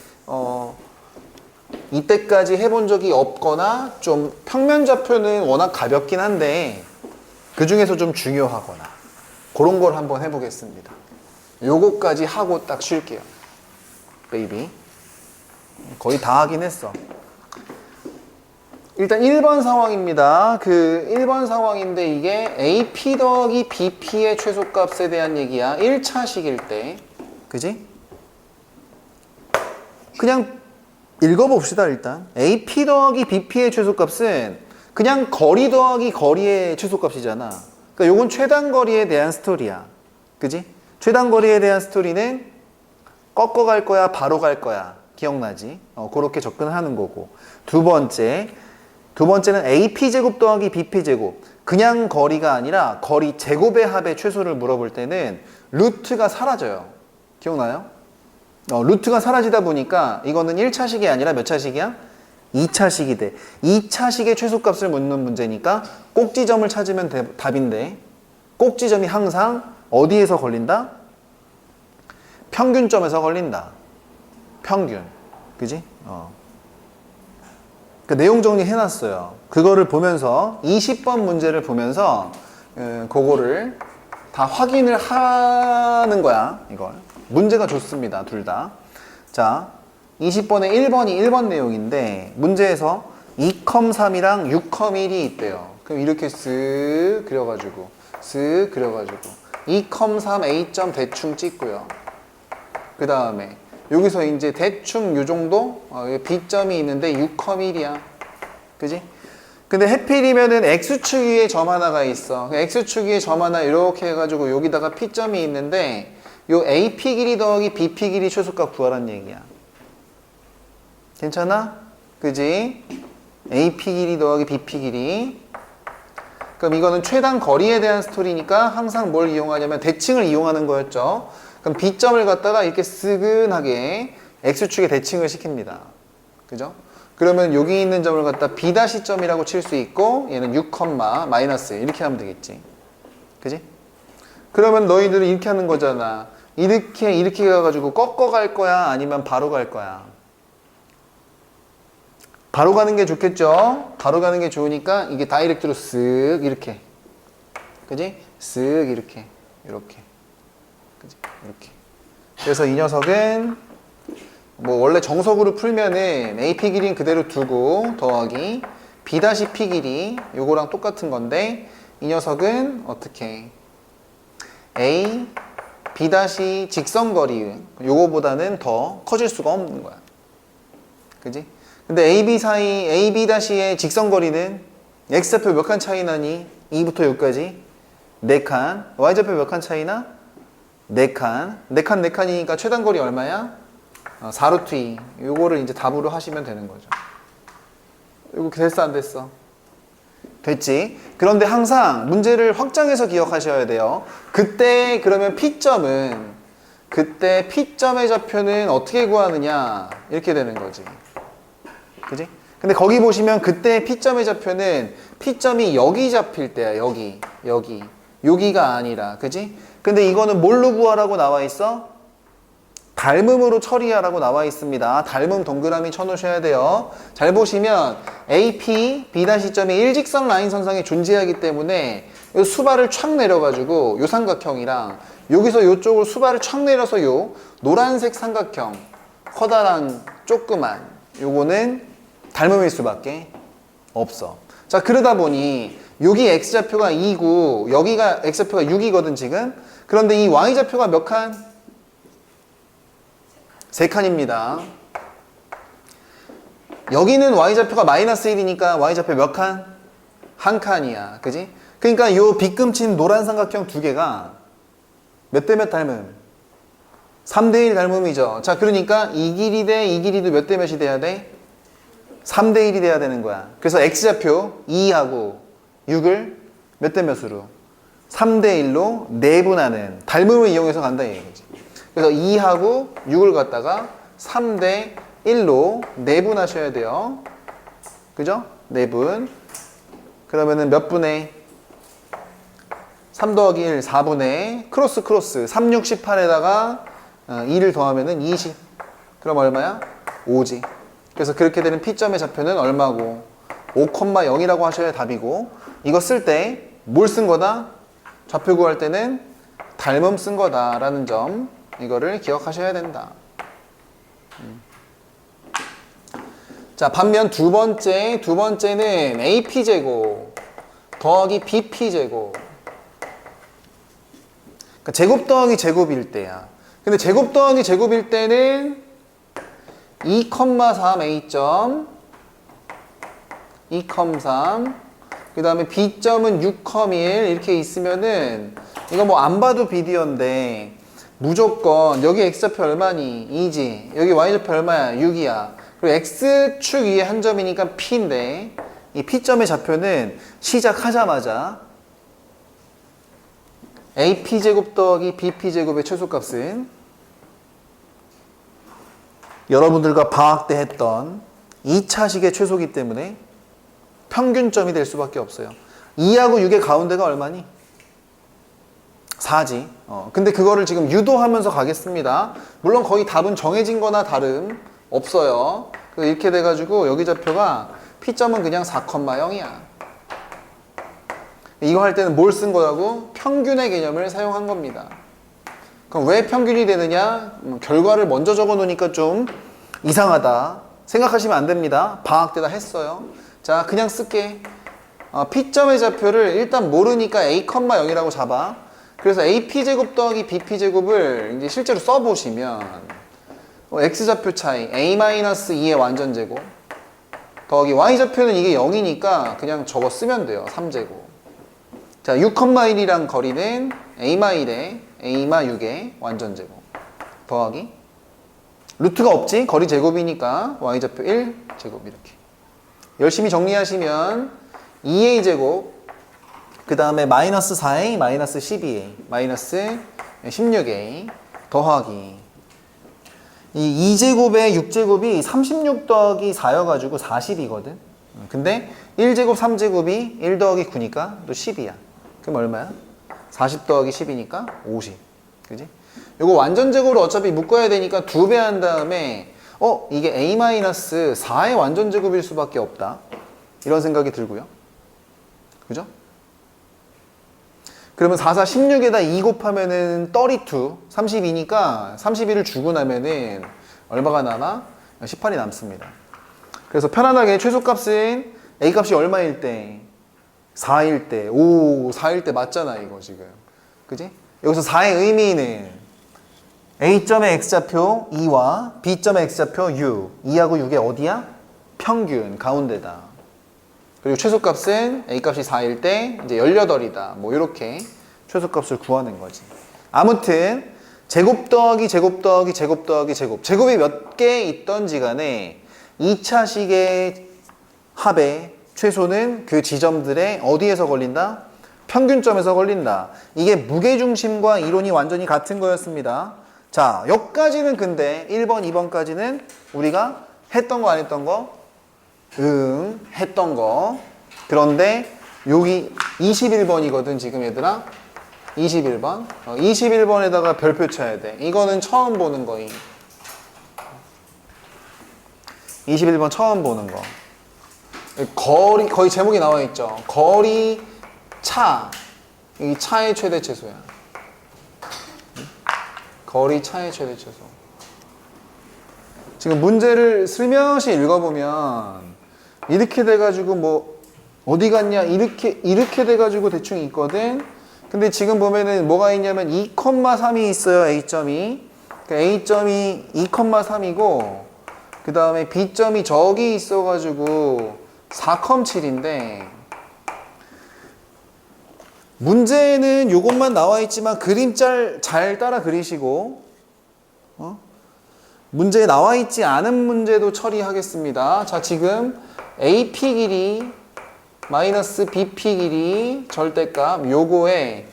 이때까지 해본 적이 없거나 좀 평면좌표는 워낙 가볍긴 한데 그 중에서 좀 중요하거나 그런 걸 한번 해보겠습니다. 요거까지 하고 딱 쉴게요. 베이비. 거의 다 하긴 했어. 일단 1번 상황입니다. 그 1번 상황인데 이게 AP 더하기 BP의 최소값에 대한 얘기야. 1차식일 때. 그지? 그냥 읽어봅시다. 일단 AP 더하기 BP의 최소값은 그냥 거리 더하기 거리의 최소값이잖아. 그러니까 요건 최단거리에 대한 스토리야. 그지? 최단거리에 대한 스토리는 꺾어 갈 거야, 바로 갈 거야. 기억나지? 그렇게 접근하는 거고. 두 번째, 두 번째는 AP제곱 더하기 BP제곱. 그냥 거리가 아니라 거리 제곱의 합의 최소를 물어볼 때는 루트가 사라져요. 기억나요? 루트가 사라지다 보니까 이거는 1차식이 아니라 몇 차식이야? 2차식이 돼. 2차식의 최소값을 묻는 문제니까 꼭지점을 찾으면 답인데 꼭지점이 항상 어디에서 걸린다? 평균점에서 걸린다. 평균. 그지? 그 내용 정리 해놨어요. 그거를 보면서 20번 문제를 보면서 그거를 다 확인을 하는 거야. 이걸. 문제가 좋습니다. 둘 다. 자, 20번에 1번이 1번 내용인데 문제에서 2,3이랑 6,1이 있대요. 그럼 이렇게 쓱 그려가지고 2,3 A점 대충 찍고요. 그 다음에 여기서 이제 대충 요 정도 B점이 있는데 6,1이야. 그지? 근데 해필이면은 X축 위에 점 하나가 있어. X축 위에 점 하나 이렇게 해가지고 여기다가 P점이 있는데 요 AP 길이 더하기 BP 길이 최소값 구하란 얘기야. 괜찮아? 그지? AP 길이 더하기 BP 길이. 그럼 이거는 최단 거리에 대한 스토리니까 항상 뭘 이용하냐면 대칭을 이용하는 거였죠. 그럼 B점을 갖다가 이렇게 스근하게 X축에 대칭을 시킵니다. 그죠? 그러면 여기 있는 점을 갖다 B-점이라고 칠 수 있고 얘는 6, 마이너스 이렇게 하면 되겠지. 그지? 그러면 너희들은 이렇게 하는 거잖아. 이렇게 가가지고 꺾어 갈 거야? 아니면 바로 갈 거야? 바로 가는 게 좋겠죠? 바로 가는 게 좋으니까 이게 다이렉트로 쓱 이렇게. 그지? 쓱 이렇게. 그지? 이렇게. 그래서 이 녀석은 뭐 원래 정석으로 풀면은 AP 길이는 그대로 두고 더하기 B-P 길이 요거랑 똑같은 건데 이 녀석은 어떻게 A B- 직선거리 요거보다는 더 커질 수가 없는 거야. 그지? 근데 AB 사이 AB-의 직선거리는 X좌표 몇 칸 차이 나니? 2부터 여기까지 4칸. Y좌표 몇 칸 차이 나? 4칸. 4칸이니까 최단거리 얼마야? 4루트 2. 요거를 이제 답으로 하시면 되는 거죠. 이거 됐어 안 됐어? 됐지? 그런데 항상 문제를 확장해서 기억하셔야 돼요. 그때 그러면 P점의 좌표는 어떻게 구하느냐? 이렇게 되는 거지. 그지? 근데 거기 보시면 그때 P점의 좌표는 P점이 여기 잡힐 때야. 여기가 아니라. 그지? 근데 이거는 뭘로 구하라고 나와 있어? 닮음으로 처리하라고 나와 있습니다. 닮음 동그라미 쳐놓으셔야 돼요. 잘 보시면 AP, B-점이 일직선 라인 선상에 존재하기 때문에 이 수발을 촥 내려가지고 요 삼각형이랑 여기서 요쪽으로 수발을 촥 내려서 요 노란색 삼각형 커다란 조그만 요거는 닮음일 수밖에 없어. 자, 그러다 보니 여기 X좌표가 2고 여기가 X좌표가 6이거든 지금. 그런데 이 Y좌표가 몇 칸? 3칸입니다. 여기는 Y좌표가 마이너스 1이니까 Y좌표 몇 칸? 1칸이야. 그지? 그러니까 요 빗금친 노란 삼각형 두 개가 몇 대 몇 닮음? 3대1 닮음이죠. 자, 그러니까 이 길이 대 이 길이도 몇 대 몇이 돼야 돼? 3대1이 돼야 되는 거야. 그래서 X좌표 2하고 6을 몇 대 몇으로? 3대1로 내분하는 닮음을 이용해서 간다 이 얘기지. 그래서 2하고 6을 갖다가 3대1로 내분하셔야 돼요. 그죠? 내분. 그러면은 몇 분의 3 더하기 1, 4분의 크로스 3, 6, 18에다가 2를 더하면은 20. 그럼 얼마야? 5지. 그래서 그렇게 되는 P점의 좌표는 얼마고? 5,0이라고 하셔야 답이고, 이거 쓸 때 뭘 쓴 거다? 좌표 구할 때는 닮음 쓴 거다라는 점, 이거를 기억하셔야 된다. 자, 반면 두 번째는 AP제곱 더하기 BP제곱. 그러니까 제곱 더하기 제곱일 때야. 근데 제곱 더하기 제곱일 때는 2,3 A점 2,3 그 다음에 B점은 6,1 이렇게 있으면은 이거 뭐 안 봐도 비디오인데 무조건 여기 X좌표 얼마니? 2지. 여기 Y좌표 얼마야? 6이야. 그리고 X축 위에 한 점이니까 P인데 이 P점의 좌표는 시작하자마자 AP제곱 더하기 BP제곱의 최소값은 여러분들과 방학 때 했던 2차식의 최소기 때문에 평균점이 될 수밖에 없어요. 2하고 6의 가운데가 얼마니? 4지. 근데 그거를 지금 유도하면서 가겠습니다. 물론 거의 답은 정해진 거나 다름 없어요. 이렇게 돼가지고 여기 좌표가 P점은 그냥 4,0이야. 이거 할 때는 뭘 쓴 거라고? 평균의 개념을 사용한 겁니다. 그럼 왜 평균이 되느냐? 결과를 먼저 적어 놓으니까 좀 이상하다 생각하시면 안 됩니다. 방학 때다 했어요. 자, 그냥 쓸게. P점의 좌표를 일단 모르니까 A,0이라고 잡아. 그래서 AP제곱 더하기 BP제곱을 이제 실제로 써보시면 X좌표 차이 A-2의 완전제곱 더하기 Y좌표는 이게 0이니까 그냥 저거 쓰면 돼요. 3제곱. 자, 6,1이랑 거리는 A-1에 A-6의 완전제곱 더하기 루트가 없지? 거리 제곱이니까 Y좌표 1제곱 이렇게 열심히 정리하시면 2A제곱 그 다음에 마이너스 4A 마이너스 12A 마이너스 16A 더하기 이 2제곱에 6제곱이 36 더하기 4여가지고 40이거든. 근데 1제곱 3제곱이 1 더하기 9니까 또 10이야. 그럼 얼마야? 40 더하기 10이니까 50. 그지? 요거 완전제곱으로 어차피 묶어야 되니까 2배 한 다음에 이게 A-4의 완전제곱일 수밖에 없다. 이런 생각이 들고요. 그죠? 그러면 4, 4, 16에다 2 곱하면은 32, 32니까 32를 주고 나면은 얼마가 남아? 18이 남습니다. 그래서 편안하게 최소값은 A값이 얼마일 때? 4일 때. 오, 4일 때 맞잖아, 이거 지금. 그지? 여기서 4의 의미는 A점의 X좌표 2와 B점의 X좌표 6. 2하고 6의 어디야? 평균, 가운데다. 그리고 최소값은 A값이 4일 때 이제 18이다. 뭐 이렇게 최소값을 구하는 거지. 아무튼 제곱 더하기 제곱 더하기 제곱 더하기 제곱. 제곱이 몇 개 있던지 간에 2차식의 합의 최소는 그 지점들의 어디에서 걸린다? 평균점에서 걸린다. 이게 무게중심과 이론이 완전히 같은 거였습니다. 자, 여기까지는 근데 1번, 2번까지는 우리가 했던 거 안 했던 거? 했던 거. 그런데 여기 21번이거든 지금 얘들아. 21번. 21번에다가 별표 쳐야 돼. 이거는 처음 보는 거임. 21번 처음 보는 거. 거의 제목이 나와 있죠. 거리 차. 이 차의 최대 최소야. 거리 차의 최대 최소. 지금 문제를 슬며시 읽어보면 이렇게 돼가지고 뭐 어디 갔냐 이렇게 돼가지고 대충 있거든. 근데 지금 보면은 뭐가 있냐면 2,3이 있어요. A점이. 그러니까 A점이 2,3이고 그 다음에 B점이 저기 있어가지고 4,7인데 문제는 요것만 나와 있지만 그림 잘 따라 그리시고 문제에 나와 있지 않은 문제도 처리하겠습니다. 자, 지금 AP 길이 마이너스 BP 길이 절대값 요거에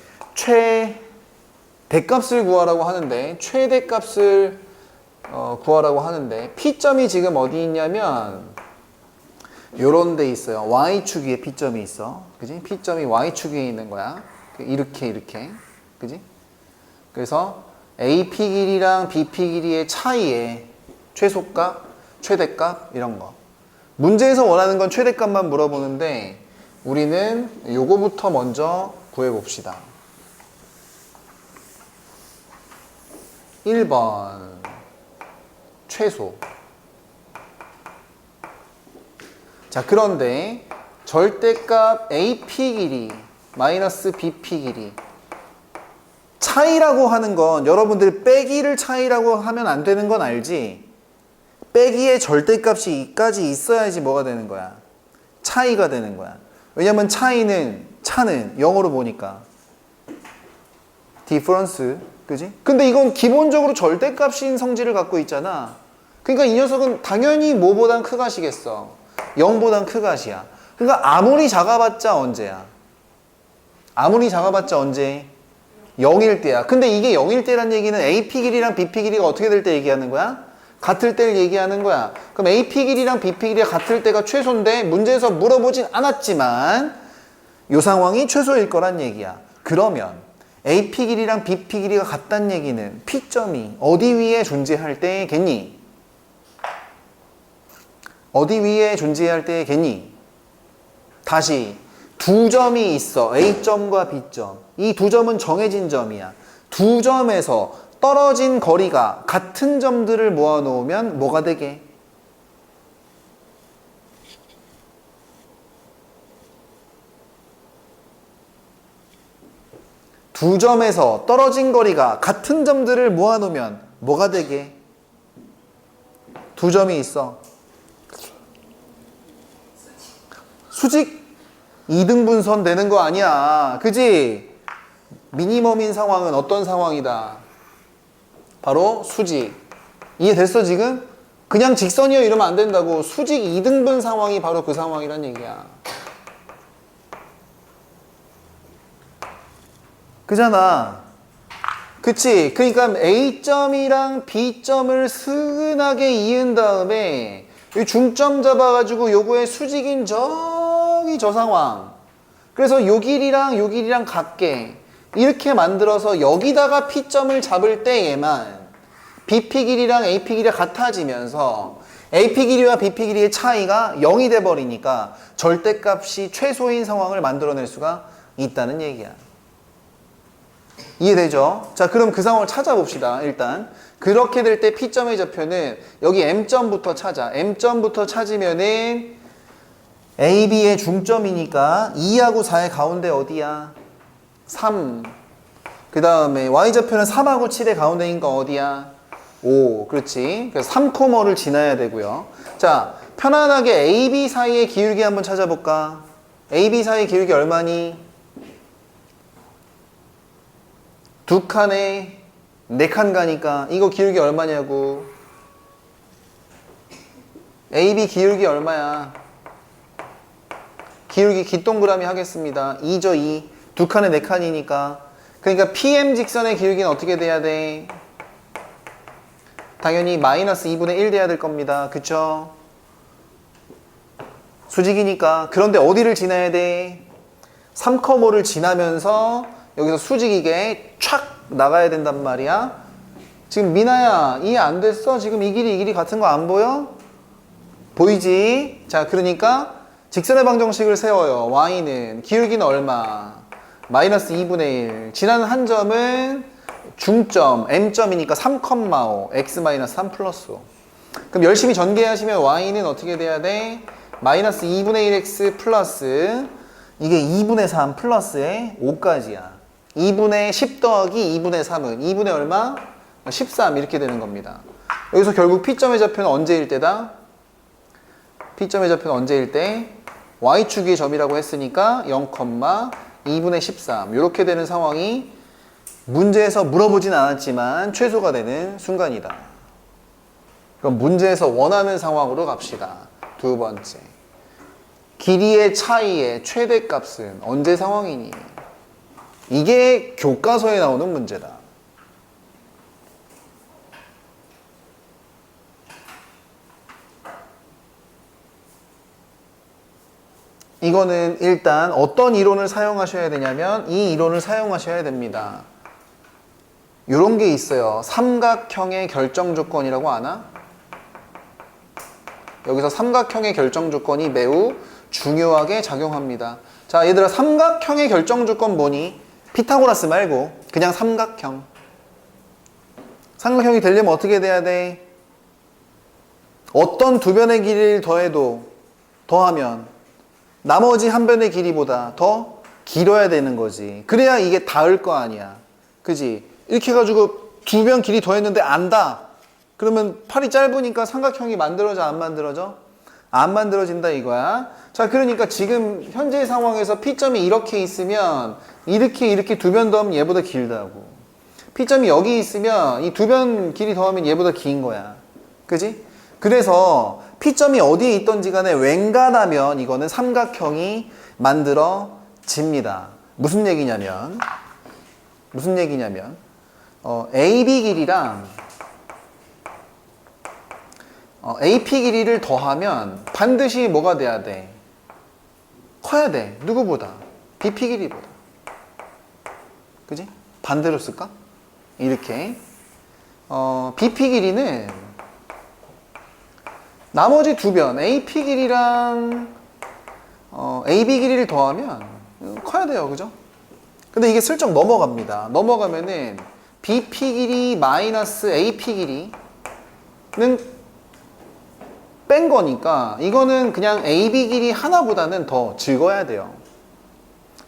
최대값을 구하라고 하는데 최대값을 구하라고 하는데 P점이 지금 어디 있냐면 요런 데 있어요. Y축 위에 P점이 있어. 그지? P점이 Y축 위에 있는 거야. 이렇게. 그지? 그래서 AP 길이랑 BP 길이의 차이의 최소값, 최대값 이런 거. 문제에서 원하는 건 최대값만 물어보는데 우리는 요거부터 먼저 구해봅시다. 1번 최소. 자, 그런데 절대값 AP 길이 마이너스 BP 길이 차이라고 하는 건 여러분들 빼기를 차이라고 하면 안 되는 건 알지? 빼기의 절대값이 이까지 있어야지 뭐가 되는 거야? 차이가 되는 거야. 왜냐면 차는 0으로 보니까 difference, 그지? 근데 이건 기본적으로 절대값인 성질을 갖고 있잖아. 그러니까 이 녀석은 당연히 뭐보단 크가시겠어? 0보단 크가시야. 그러니까 아무리 작아봤자 언제야? 아무리 작아봤자 언제? 0일 때야. 근데 이게 0일 때란 얘기는 AP 길이랑 BP 길이가 어떻게 될 때 얘기하는 거야? 같을 때를 얘기하는 거야. 그럼 AP 길이랑 BP 길이가 같을 때가 최소인데 문제에서 물어보진 않았지만 이 상황이 최소일 거란 얘기야. 그러면 AP 길이랑 BP 길이가 같다는 얘기는 P점이 어디 위에 존재할 때겠니? 어디 위에 존재할 때겠니? 다시 두 점이 있어. A점과 B점. 이 두 점은 정해진 점이야. 두 점에서 떨어진 거리가 같은 점들을 모아놓으면 뭐가 되게? 두 점에서 떨어진 거리가 같은 점들을 모아놓으면 뭐가 되게? 두 점이 있어. 수직 2등분선 되는 거 아니야. 그지? 미니멈인 상황은 어떤 상황이다? 바로 수직. 이해됐어 지금? 그냥 직선이요 이러면 안 된다고. 수직 2등분 상황이 바로 그 상황이란 얘기야. 그잖아. 그치? 그러니까 A점이랑 B점을 스근하게 이은 다음에 이 중점 잡아가지고 요거의 수직인 저기 저 상황. 그래서 요 길이랑 같게 이렇게 만들어서 여기다가 P점을 잡을 때에만 BP 길이랑 AP 길이가 같아지면서 AP 길이와 BP 길이의 차이가 0이 돼버리니까 절대값이 최소인 상황을 만들어낼 수가 있다는 얘기야. 이해되죠? 자, 그럼 그 상황을 찾아봅시다. 일단 그렇게 될 때 P점의 좌표는 여기 M점부터 찾아. M점부터 찾으면은 A, B의 중점이니까 2하고 4의 가운데 어디야? 3. 그 다음에 Y좌표는 3하고 7의 가운데니까 어디야? 5. 그렇지. 그래서 3,를 지나야 되고요. 자, 편안하게 A, B 사이의 기울기 한번 찾아볼까? A, B 사이의 기울기 얼마니? 두 칸에 네 칸 가니까 이거 기울기 얼마냐고. AB 기울기 얼마야? 기울기 기동그라미 하겠습니다. 2죠 2. 두 칸에 네 칸이니까. 그러니까 PM 직선의 기울기는 어떻게 돼야 돼? 당연히 마이너스 2분의 1 돼야 될 겁니다. 그쵸? 수직이니까. 그런데 어디를 지나야 돼? 3,5를 지나면서 여기서 수직이게 촥 나가야 된단 말이야. 지금 미나야 이해 안 됐어? 지금 이 길이 같은 거 안 보여? 보이지? 자, 그러니까 직선의 방정식을 세워요. Y는 기울기는 얼마? 마이너스 2분의 1. 지나는 한 점은 중점 M점이니까 3,5 X 마이너스 3 플러스 5. 그럼 열심히 전개하시면 Y는 어떻게 돼야 돼? 마이너스 2분의 1X 플러스 이게 2분의 3 플러스에 5까지야. 2분의 10 더하기 2분의 3은 2분의 얼마? 13 이렇게 되는 겁니다. 여기서 결국 P점의 좌표는 언제일 때다? P점의 좌표는 언제일 때? Y축의 점이라고 했으니까 0,2분의 13 이렇게 되는 상황이 문제에서 물어보진 않았지만 최소가 되는 순간이다. 그럼 문제에서 원하는 상황으로 갑시다. 두 번째. 길이의 차이의 최대값은 언제 상황이니? 이게 교과서에 나오는 문제다. 이거는 일단 어떤 이론을 사용하셔야 되냐면 이 이론을 사용하셔야 됩니다. 이런 게 있어요. 삼각형의 결정조건이라고 아나? 여기서 삼각형의 결정조건이 매우 중요하게 작용합니다. 자, 얘들아, 삼각형의 결정조건 뭐니? 피타고라스 말고 그냥 삼각형. 삼각형이 되려면 어떻게 돼야 돼? 어떤 두 변의 길이를 더하면 나머지 한 변의 길이보다 더 길어야 되는 거지. 그래야 이게 닿을 거 아니야. 그지? 이렇게 해가지고 두 변 길이 더했는데 안 닿아. 그러면 팔이 짧으니까 삼각형이 만들어져 안 만들어져? 안 만들어진다 이거야. 자, 그러니까 지금 현재 상황에서 P점이 이렇게 있으면 이렇게 두 변 더하면 얘보다 길다고. P점이 여기 있으면 이 두 변 길이 더하면 얘보다 긴 거야. 그지? 그래서 P점이 어디에 있던지 간에 웬간하면 이거는 삼각형이 만들어집니다. 무슨 얘기냐면 AB 길이랑 AP 길이를 더하면 반드시 뭐가 돼야 돼? 커야 돼. 누구보다? BP 길이보다. 그지? 반대로 쓸까? 이렇게. BP 길이는 나머지 두 변, AP 길이랑 AB 길이를 더하면 커야 돼요. 그죠? 근데 이게 슬쩍 넘어갑니다. 넘어가면은 BP 길이 마이너스 AP 길이는 뺀 거니까 이거는 그냥 AB 길이 하나보다는 더 적어야 돼요.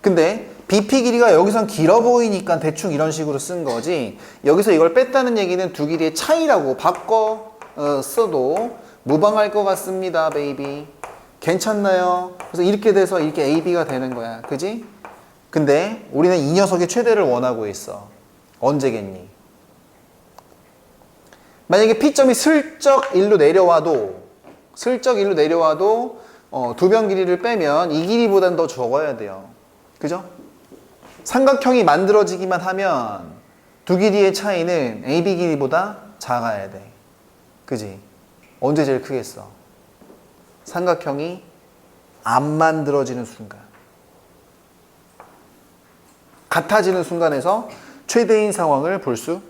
근데 BP 길이가 여기선 길어 보이니까 대충 이런 식으로 쓴 거지, 여기서 이걸 뺐다는 얘기는 두 길이의 차이라고 바꿔 써도 무방할 것 같습니다. 베이비 괜찮나요? 그래서 이렇게 돼서 이렇게 AB가 되는 거야. 그지? 근데 우리는 이 녀석의 최대를 원하고 있어. 언제겠니? 만약에 P점이 슬쩍 일로 내려와도 두 변 길이를 빼면 이 길이보단 더 적어야 돼요. 그죠? 삼각형이 만들어지기만 하면 두 길이의 차이는 AB 길이보다 작아야 돼. 그지? 언제 제일 크겠어? 삼각형이 안 만들어지는 순간. 같아지는 순간에서 최대인 상황을 볼 수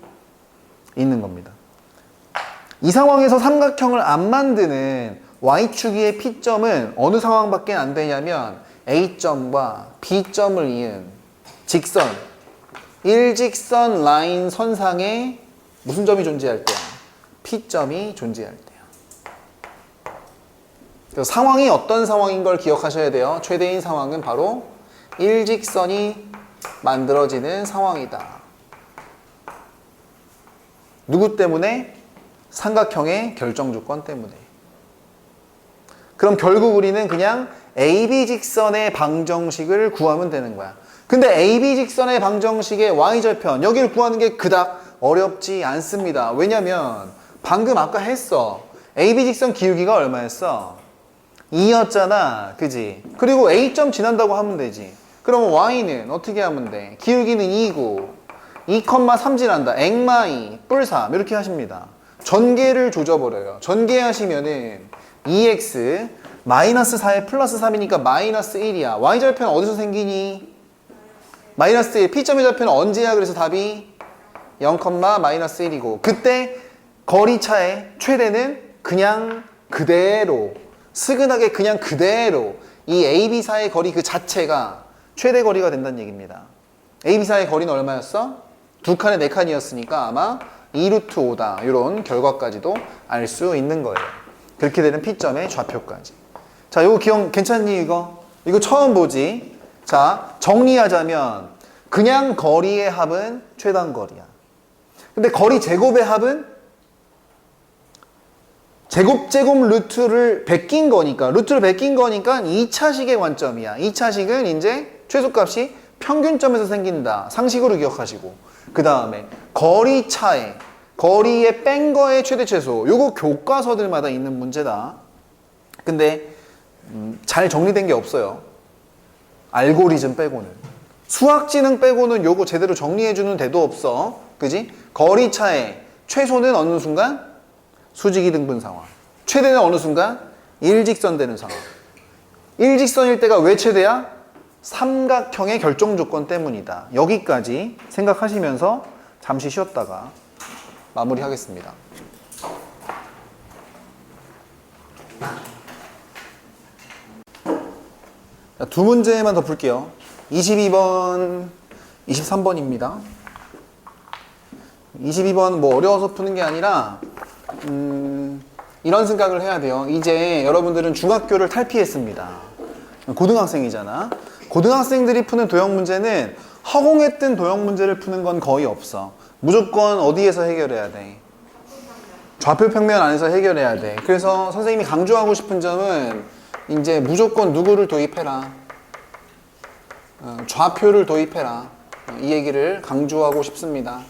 있는 겁니다. 이 상황에서 삼각형을 안 만드는 Y축의 P점은 어느 상황밖에 안 되냐면 A점과 B점을 이은 직선, 일직선 라인 선상에 무슨 점이 존재할 때야? P점이 존재할 때야. 그래서 상황이 어떤 상황인 걸 기억하셔야 돼요. 최대인 상황은 바로 일직선이 만들어지는 상황이다. 누구 때문에? 삼각형의 결정 조건 때문에. 그럼 결국 우리는 그냥 AB 직선의 방정식을 구하면 되는 거야. 근데 AB 직선의 방정식의 Y절편, 여기를 구하는 게 그닥 어렵지 않습니다. 왜냐면 방금 아까 했어. AB 직선 기울기가 얼마였어? 2였잖아. 그지? 그리고 A점 지난다고 하면 되지. 그러면 Y는 어떻게 하면 돼? 기울기는 2고 2,3 지난다. 액마이 뿔 3 이렇게 하십니다. 전개를 조져버려요. 전개하시면은 2x 마이너스 4에 플러스 3이니까 마이너스 1이야. Y절편 어디서 생기니? 마이너스 1. P점의 절편은 언제야? 그래서 답이 0, 마이너스 1이고, 그때 거리차의 최대는 그냥 그대로, 스근하게 그냥 그대로 이 AB 사이의 거리 그 자체가 최대 거리가 된다는 얘기입니다. AB 사이의 거리는 얼마였어? 두 칸에 네 칸이었으니까 아마 2루트 5다. 이런 결과까지도 알 수 있는 거예요. 그렇게 되는 P점의 좌표까지. 자, 이거 기억 괜찮니? 이거 처음 보지? 자, 정리하자면 그냥 거리의 합은 최단 거리야. 근데 거리 제곱의 합은 제곱 루트를 베낀 거니까, 루트를 베낀 거니까 2차식의 관점이야. 2차식은 이제 최소값이 평균점에서 생긴다. 상식으로 기억하시고, 그 다음에 거리 차에, 거리에 뺀 거의 최대 최소. 요거 교과서들마다 있는 문제다. 근데 잘 정리된 게 없어요. 알고리즘 빼고는. 수학지능 빼고는 요거 제대로 정리해주는 데도 없어. 그지? 거리 차에 최소는 어느 순간? 수직이 등분 상황. 최대는 어느 순간? 일직선 되는 상황. 일직선일 때가 왜 최대야? 삼각형의 결정 조건 때문이다. 여기까지 생각하시면서 잠시 쉬었다가 마무리하겠습니다. 두 문제만 더 풀게요. 22번, 23번입니다. 22번 뭐 어려워서 푸는 게 아니라 이런 생각을 해야 돼요. 이제 여러분들은 중학교를 탈피했습니다. 고등학생이잖아. 고등학생들이 푸는 도형 문제는 허공에 뜬 도형 문제를 푸는 건 거의 없어. 무조건 어디에서 해결해야 돼? 좌표 평면 안에서 해결해야 돼. 그래서 선생님이 강조하고 싶은 점은 이제 무조건 누구를 도입해라. 좌표를 도입해라. 이 얘기를 강조하고 싶습니다.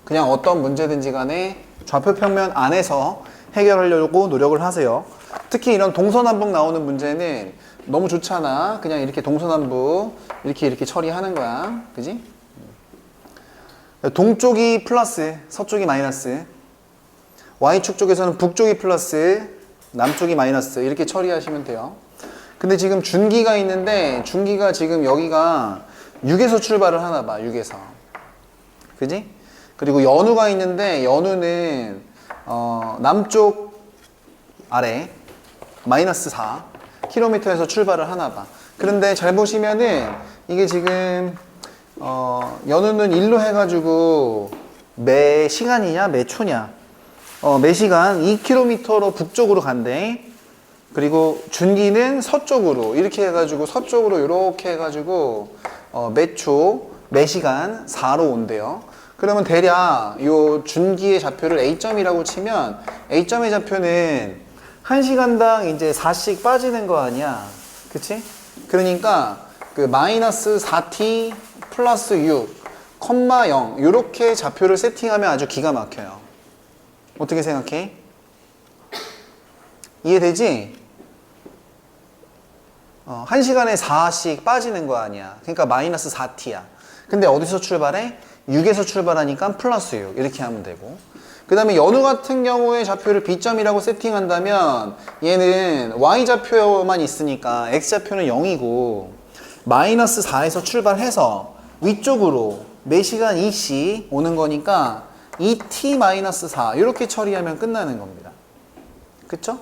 그냥 어떤 문제든지 간에 좌표 평면 안에서 해결하려고 노력을 하세요. 특히 이런 동서남북 나오는 문제는 너무 좋잖아. 그냥 이렇게 동서남북 이렇게 처리하는 거야. 그지? 동쪽이 플러스, 서쪽이 마이너스. Y축 쪽에서는 북쪽이 플러스, 남쪽이 마이너스 이렇게 처리하시면 돼요. 근데 지금 준기가 있는데 준기가 지금 여기가 6에서 출발을 하나 봐. 6에서. 그지? 그리고 연우가 있는데 연우는 남쪽 아래 마이너스 4km에서 출발을 하나 봐. 그런데 잘 보시면은 이게 지금 연우는 1로 해가지고 매 시간이냐 매 초냐 매 시간 2km로 북쪽으로 간대. 그리고 준기는 서쪽으로 이렇게 해가지고 서쪽으로 이렇게 해가지고 매 초, 매 시간 4로 온대요. 그러면 대략 요 준기의 좌표를 A점이라고 치면 A점의 좌표는 1시간당 이제 4씩 빠지는 거 아니야. 그치? 그러니까 그 마이너스 4t 플러스 6, 콤마 0 요렇게 좌표를 세팅하면 아주 기가 막혀요. 어떻게 생각해? 이해되지? 1시간에 4씩 빠지는 거 아니야. 그러니까 마이너스 4t야. 근데 어디서 출발해? 6에서 출발하니까 플러스 6 이렇게 하면 되고, 그 다음에 연우 같은 경우에 좌표를 B점이라고 세팅한다면 얘는 Y좌표만 있으니까 X좌표는 0이고 마이너스 4에서 출발해서 위쪽으로 매시간 2씩 오는 거니까 2t-4 이렇게 처리하면 끝나는 겁니다. 그쵸?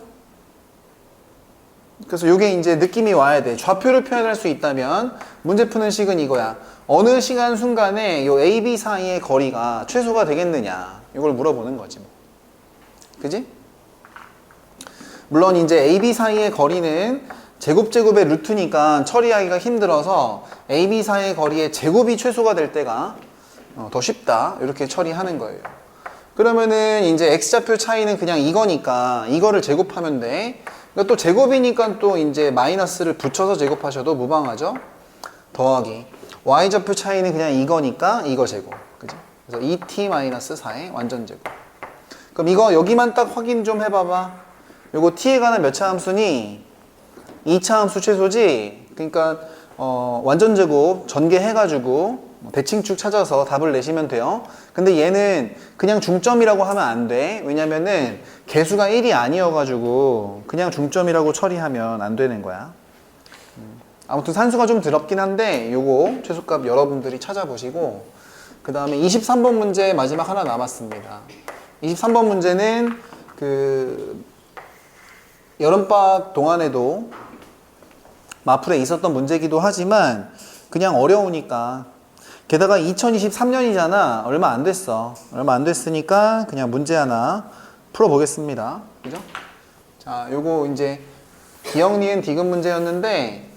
그래서 이게 이제 느낌이 와야 돼. 좌표를 표현할 수 있다면 문제 푸는 식은 이거야. 어느 시간 순간에 요 A, B 사이의 거리가 최소가 되겠느냐 이걸 물어보는 거지 뭐. 그지? 물론 이제 A, B 사이의 거리는 제곱의 루트니까 처리하기가 힘들어서 A, B 사이의 거리의 제곱이 최소가 될 때가 더 쉽다 이렇게 처리하는 거예요. 그러면은 이제 X좌표 차이는 그냥 이거니까 이거를 제곱하면 돼. 그러니까 또 제곱이니까 또 이제 마이너스를 붙여서 제곱하셔도 무방하죠. 더하기 Y좌표 차이는 그냥 이거니까 이거 제곱. 그죠? 그래서 2t-4의 완전 제곱. 그럼 이거 여기만 딱 확인 좀 해봐봐. 요거 t에 관한 몇 차 함수니? 2차 함수 최소지? 그러니까 완전 제곱 전개해가지고 대칭축 찾아서 답을 내시면 돼요. 근데 얘는 그냥 중점이라고 하면 안 돼. 왜냐면은 개수가 1이 아니어가지고 그냥 중점이라고 처리하면 안 되는 거야. 아무튼 산수가 좀 더럽긴 한데 요거 최소값 여러분들이 찾아보시고, 그 다음에 23번 문제 마지막 하나 남았습니다. 23번 문제는 그 여름방학 동안에도 마플에 있었던 문제이기도 하지만 그냥 어려우니까, 게다가 2023년이잖아. 얼마 안 됐어. 얼마 안 됐으니까 그냥 문제 하나 풀어보겠습니다. 그죠? 자, 요거 이제 기억, 니은, 디귿 문제였는데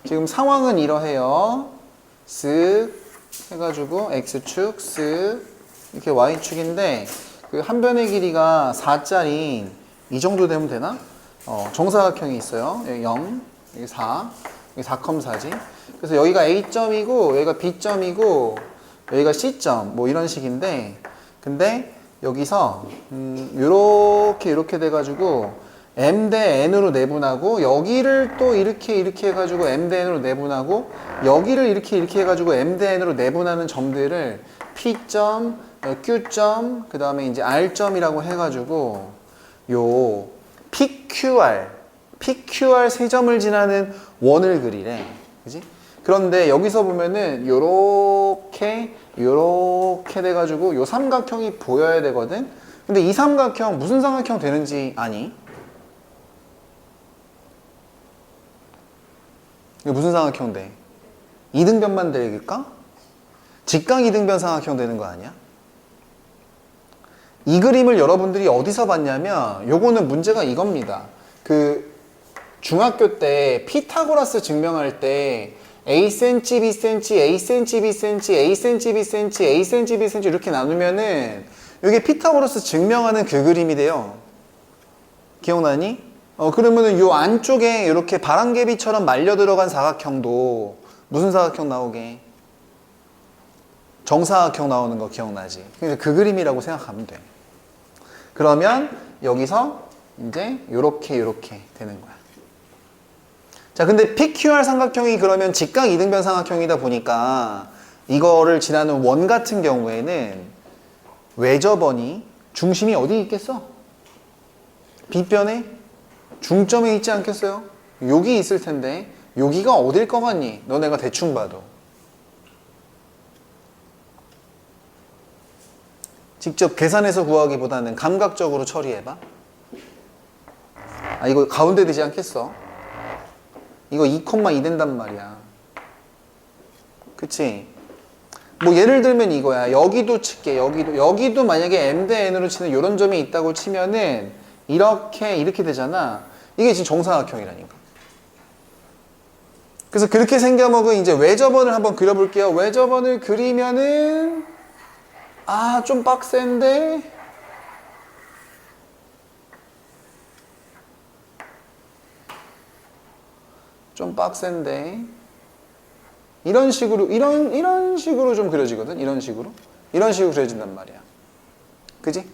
지금 상황은 이러해요. 쓱 해가지고 X축, 쓱 이렇게 Y축인데 그 한 변의 길이가 4짜리 이 정도 되면 되나? 정사각형이 있어요. 여기 0, 여기 4, 여기 4,4지. 그래서 여기가 A점이고 여기가 B점이고 여기가 C점 뭐 이런 식인데, 근데 여기서 요렇게 돼가지고 M 대 N으로 내분하고 여기를 또 이렇게 해가지고 M 대 N으로 내분하고 여기를 이렇게 해가지고 M 대 N으로 내분하는 점들을 P점, Q점, 그 다음에 이제 R점이라고 해가지고 요 PQR 세 점을 지나는 원을 그리래. 그지? 그런데 여기서 보면은 요렇게 돼가지고 요 삼각형이 보여야 되거든? 근데 이 삼각형 무슨 삼각형 되는지 아니? 이게 무슨 삼각형 돼? 이등변만 될까? 직각 이등변 삼각형 되는 거 아니야? 이 그림을 여러분들이 어디서 봤냐면 요거는 문제가 이겁니다. 그 중학교 때 피타고라스 증명할 때 Acm, Bcm, Acm, Bcm, Acm, Bcm, Acm, Bcm 이렇게 나누면은 이게 피타고라스 증명하는 그 그림이 돼요. 기억나니? 그러면은 요 안쪽에 이렇게 바람개비처럼 말려 들어간 사각형도 무슨 사각형 나오게? 정사각형 나오는 거 기억나지? 그러니까 그 그림이라고 생각하면 돼. 그러면 여기서 이제 요렇게 되는 거야. 자, 근데 PQR 삼각형이 그러면 직각 이등변 삼각형이다 보니까 이거를 지나는 원 같은 경우에는 외접원이 중심이 어디 있겠어? B변에 중점에 있지 않겠어요? 여기 있을 텐데 여기가 어딜 것 같니? 너네가 대충 봐도. 직접 계산해서 구하기보다는 감각적으로 처리해봐. 아, 이거 가운데 되지 않겠어? 이거 2,2 된단 말이야. 그치? 뭐 예를 들면 이거야. 여기도 칠게. 여기도 만약에 M 대 N으로 치는 이런 점이 있다고 치면은 이렇게 되잖아. 이게 지금 정사각형이라니까. 그래서 그렇게 생겨먹은 이제 외접원을 한번 그려볼게요. 외접원을 그리면은 좀 빡센데? 좀 빡센데? 이런 식으로 좀 그려지거든. 이런 식으로 그려진단 말이야. 그지?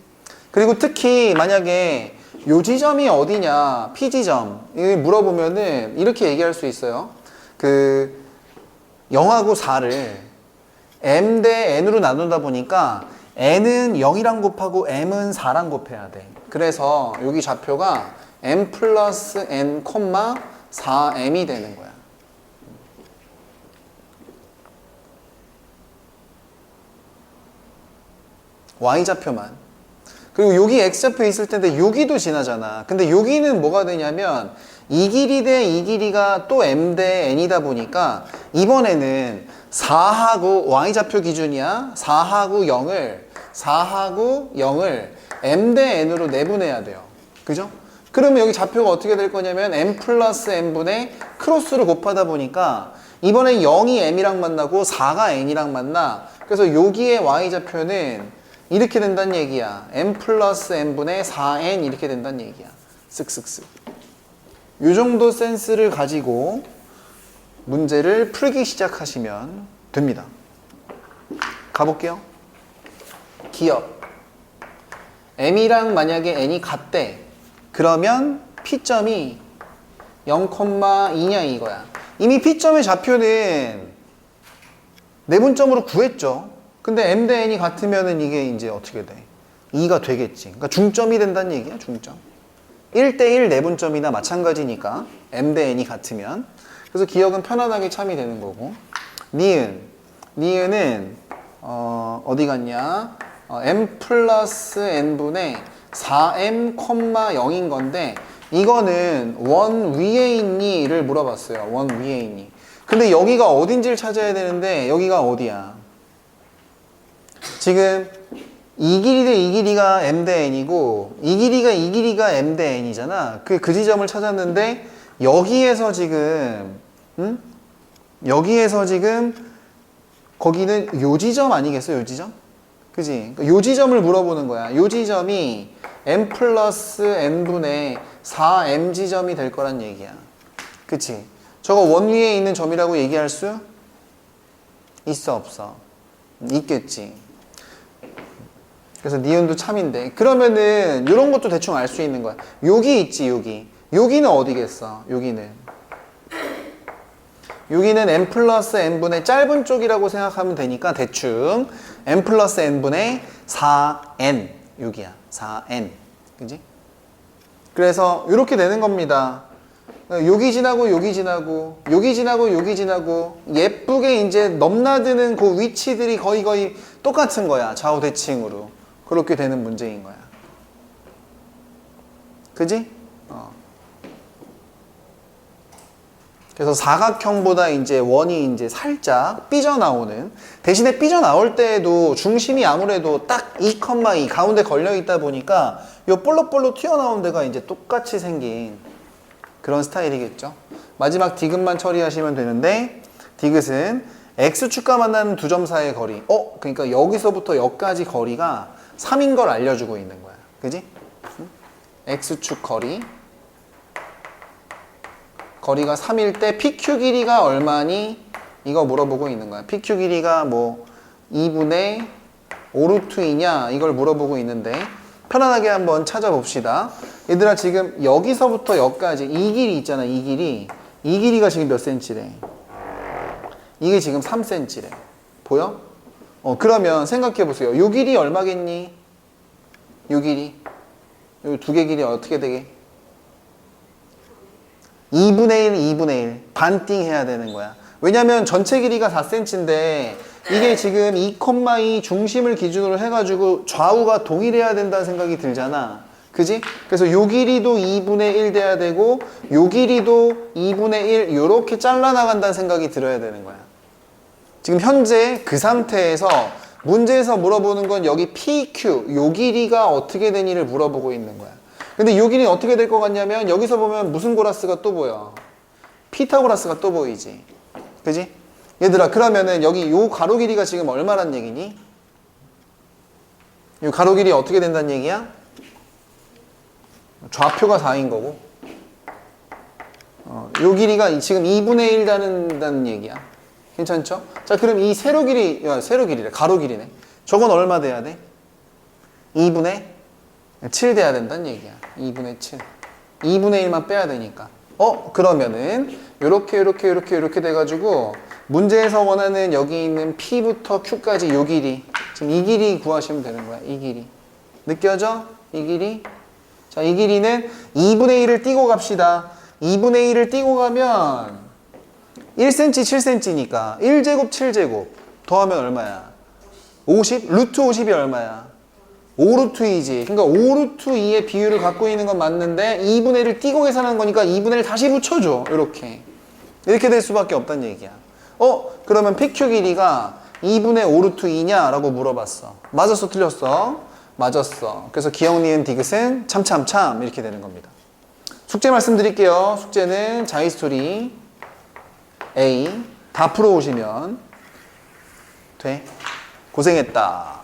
그리고 특히 만약에 요 지점이 어디냐, P지점 이걸 물어보면은 이렇게 얘기할 수 있어요. 그 0하고 4를 M 대 N으로 나눈다 보니까 N은 0이랑 곱하고 M은 4랑 곱해야 돼. 그래서 여기 좌표가 M 플러스 N, 4M이 되는 거야. Y좌표만. 그리고 여기 X좌표 있을 텐데 여기도 지나잖아. 근데 여기는 뭐가 되냐면 이 길이 대 이 길이가 또 M 대 N이다 보니까 이번에는 4하고 Y좌표 기준이야. 4하고 0을 M 대 N으로 내분해야 돼요. 그죠? 그러면 여기 좌표가 어떻게 될 거냐면 M 플러스 N분의 크로스를 곱하다 보니까 이번에 0이 M이랑 만나고 4가 N이랑 만나. 그래서 여기의 Y좌표는 이렇게 된다는 얘기야. M 플러스 N분의 4N 이렇게 된다는 얘기야. 쓱쓱쓱. 이 정도 센스를 가지고 문제를 풀기 시작하시면 됩니다. 가볼게요. 기억. M이랑 만약에 N이 같대. 그러면 P점이 0,2냐 이거야. 이미 P점의 좌표는 내분점으로 구했죠. 근데 M 대 N이 같으면은 이게 이제 어떻게 돼? 2가 되겠지. 그러니까 중점이 된다는 얘기야, 중점. 1대1 내분점이나 마찬가지니까 M 대 N이 같으면. 그래서 기억은 편안하게 참이 되는 거고. 니은은 어디 갔냐? M 플러스 N분의 4M, 0인 건데 이거는 원 위에 있니?를 물어봤어요. 원 위에 있니? 근데 여기가 어딘지를 찾아야 되는데 여기가 어디야? 지금 이 길이 대 이 길이가 M 대 N이고 이 길이가 M 대 N이잖아. 그 지점을 찾았는데 여기에서 지금 거기는 요 지점 아니겠어? 요 지점? 그지? 요 지점을 물어보는 거야. 요 지점이 M 플러스 N분의 4M 지점이 될 거란 얘기야. 그치? 저거 원 위에 있는 점이라고 얘기할 수 있어, 없어? 있겠지. 그래서 니은도 참인데 그러면은 이런 것도 대충 알 수 있는 거야. 여기 있지, 여기는 어디겠어? 여기는 M 플러스 N분의 짧은 쪽이라고 생각하면 되니까 대충 M 플러스 N분의 4N 여기야. 4N 그지? 그래서 이렇게 되는 겁니다. 여기 지나고 여기 지나고 여기 지나고 여기 지나고 예쁘게 이제 넘나드는 그 위치들이 거의 똑같은 거야. 좌우 대칭으로. 그렇게 되는 문제인 거야. 그지? 그래서 사각형보다 이제 원이 이제 살짝 삐져나오는, 대신에 삐져나올 때에도 중심이 아무래도 딱 2,2 가운데 걸려 있다 보니까 요 볼록볼록 튀어나온 데가 이제 똑같이 생긴 그런 스타일이겠죠. 마지막 디귿만 처리하시면 되는데, 디귿은 X축과 만나는 두 점 사이의 거리. 그러니까 여기서부터 여기까지 거리가 3인 걸 알려주고 있는 거야. 그지? X축 거리가 3일 때 PQ 길이가 얼마니? 이거 물어보고 있는 거야. PQ 길이가 뭐 2분의 5루트이냐? 이걸 물어보고 있는데, 편안하게 한번 찾아봅시다. 얘들아 지금 여기서부터 여기까지 이 길이 있잖아. 이 길이가 지금 몇 센치래? 이게 지금 3cm래. 보여? 그러면 생각해 보세요. 요 길이 얼마겠니? 요 길이. 요 두 개 길이 어떻게 되게? 2분의 1, 2분의 1. 반띵 해야 되는 거야. 왜냐면 전체 길이가 4cm인데 이게 지금 2,2 중심을 기준으로 해가지고 좌우가 동일해야 된다는 생각이 들잖아. 그지? 그래서 요 길이도 2분의 1 돼야 되고 요 길이도 2분의 1 요렇게 잘라나간다는 생각이 들어야 되는 거야. 지금 현재 그 상태에서 문제에서 물어보는 건 여기 PQ 요 길이가 어떻게 되니를 물어보고 있는 거야. 근데 요 길이는 어떻게 될 것 같냐면 여기서 보면 무슨 고라스가 또 보여? 피타고라스가 또 보이지. 그지? 얘들아 그러면은 여기 요 가로 길이가 지금 얼마란 얘기니? 요 가로 길이 어떻게 된다는 얘기야? 좌표가 4인 거고 요 길이가 지금 2분의 1 다는다는 얘기야. 괜찮죠? 자 그럼 이 세로 길이래. 가로 길이네. 저건 얼마 돼야 돼? 2분의 7 돼야 된다는 얘기야. 2분의 7. 2분의 1만 빼야 되니까. 그러면은 요렇게 돼가지고 문제에서 원하는 여기 있는 P부터 Q까지 요 길이 지금 이 길이 구하시면 되는 거야. 이 길이 느껴져? 이 길이. 자, 이 길이는 2분의 1을 띄고 갑시다. 2분의 1을 띄고 가면 1cm 7cm니까 1제곱 7제곱 더하면 얼마야? 50? 루트 50이 얼마야? 5루트 2지. 그러니까 5루트 2의 비율을 갖고 있는 건 맞는데 2분의 1을 띄고 계산하는 거니까 2분의 1 다시 붙여줘. 이렇게 될 수밖에 없다는 얘기야. 그러면 PQ 길이가 2분의 5루트 2냐? 라고 물어봤어. 맞았어? 틀렸어? 맞았어. 그래서 기억, 니은, 디귿은 참 이렇게 되는 겁니다. 숙제 말씀드릴게요. 숙제는 자이스토리 A 다 풀어오시면 돼. 고생했다.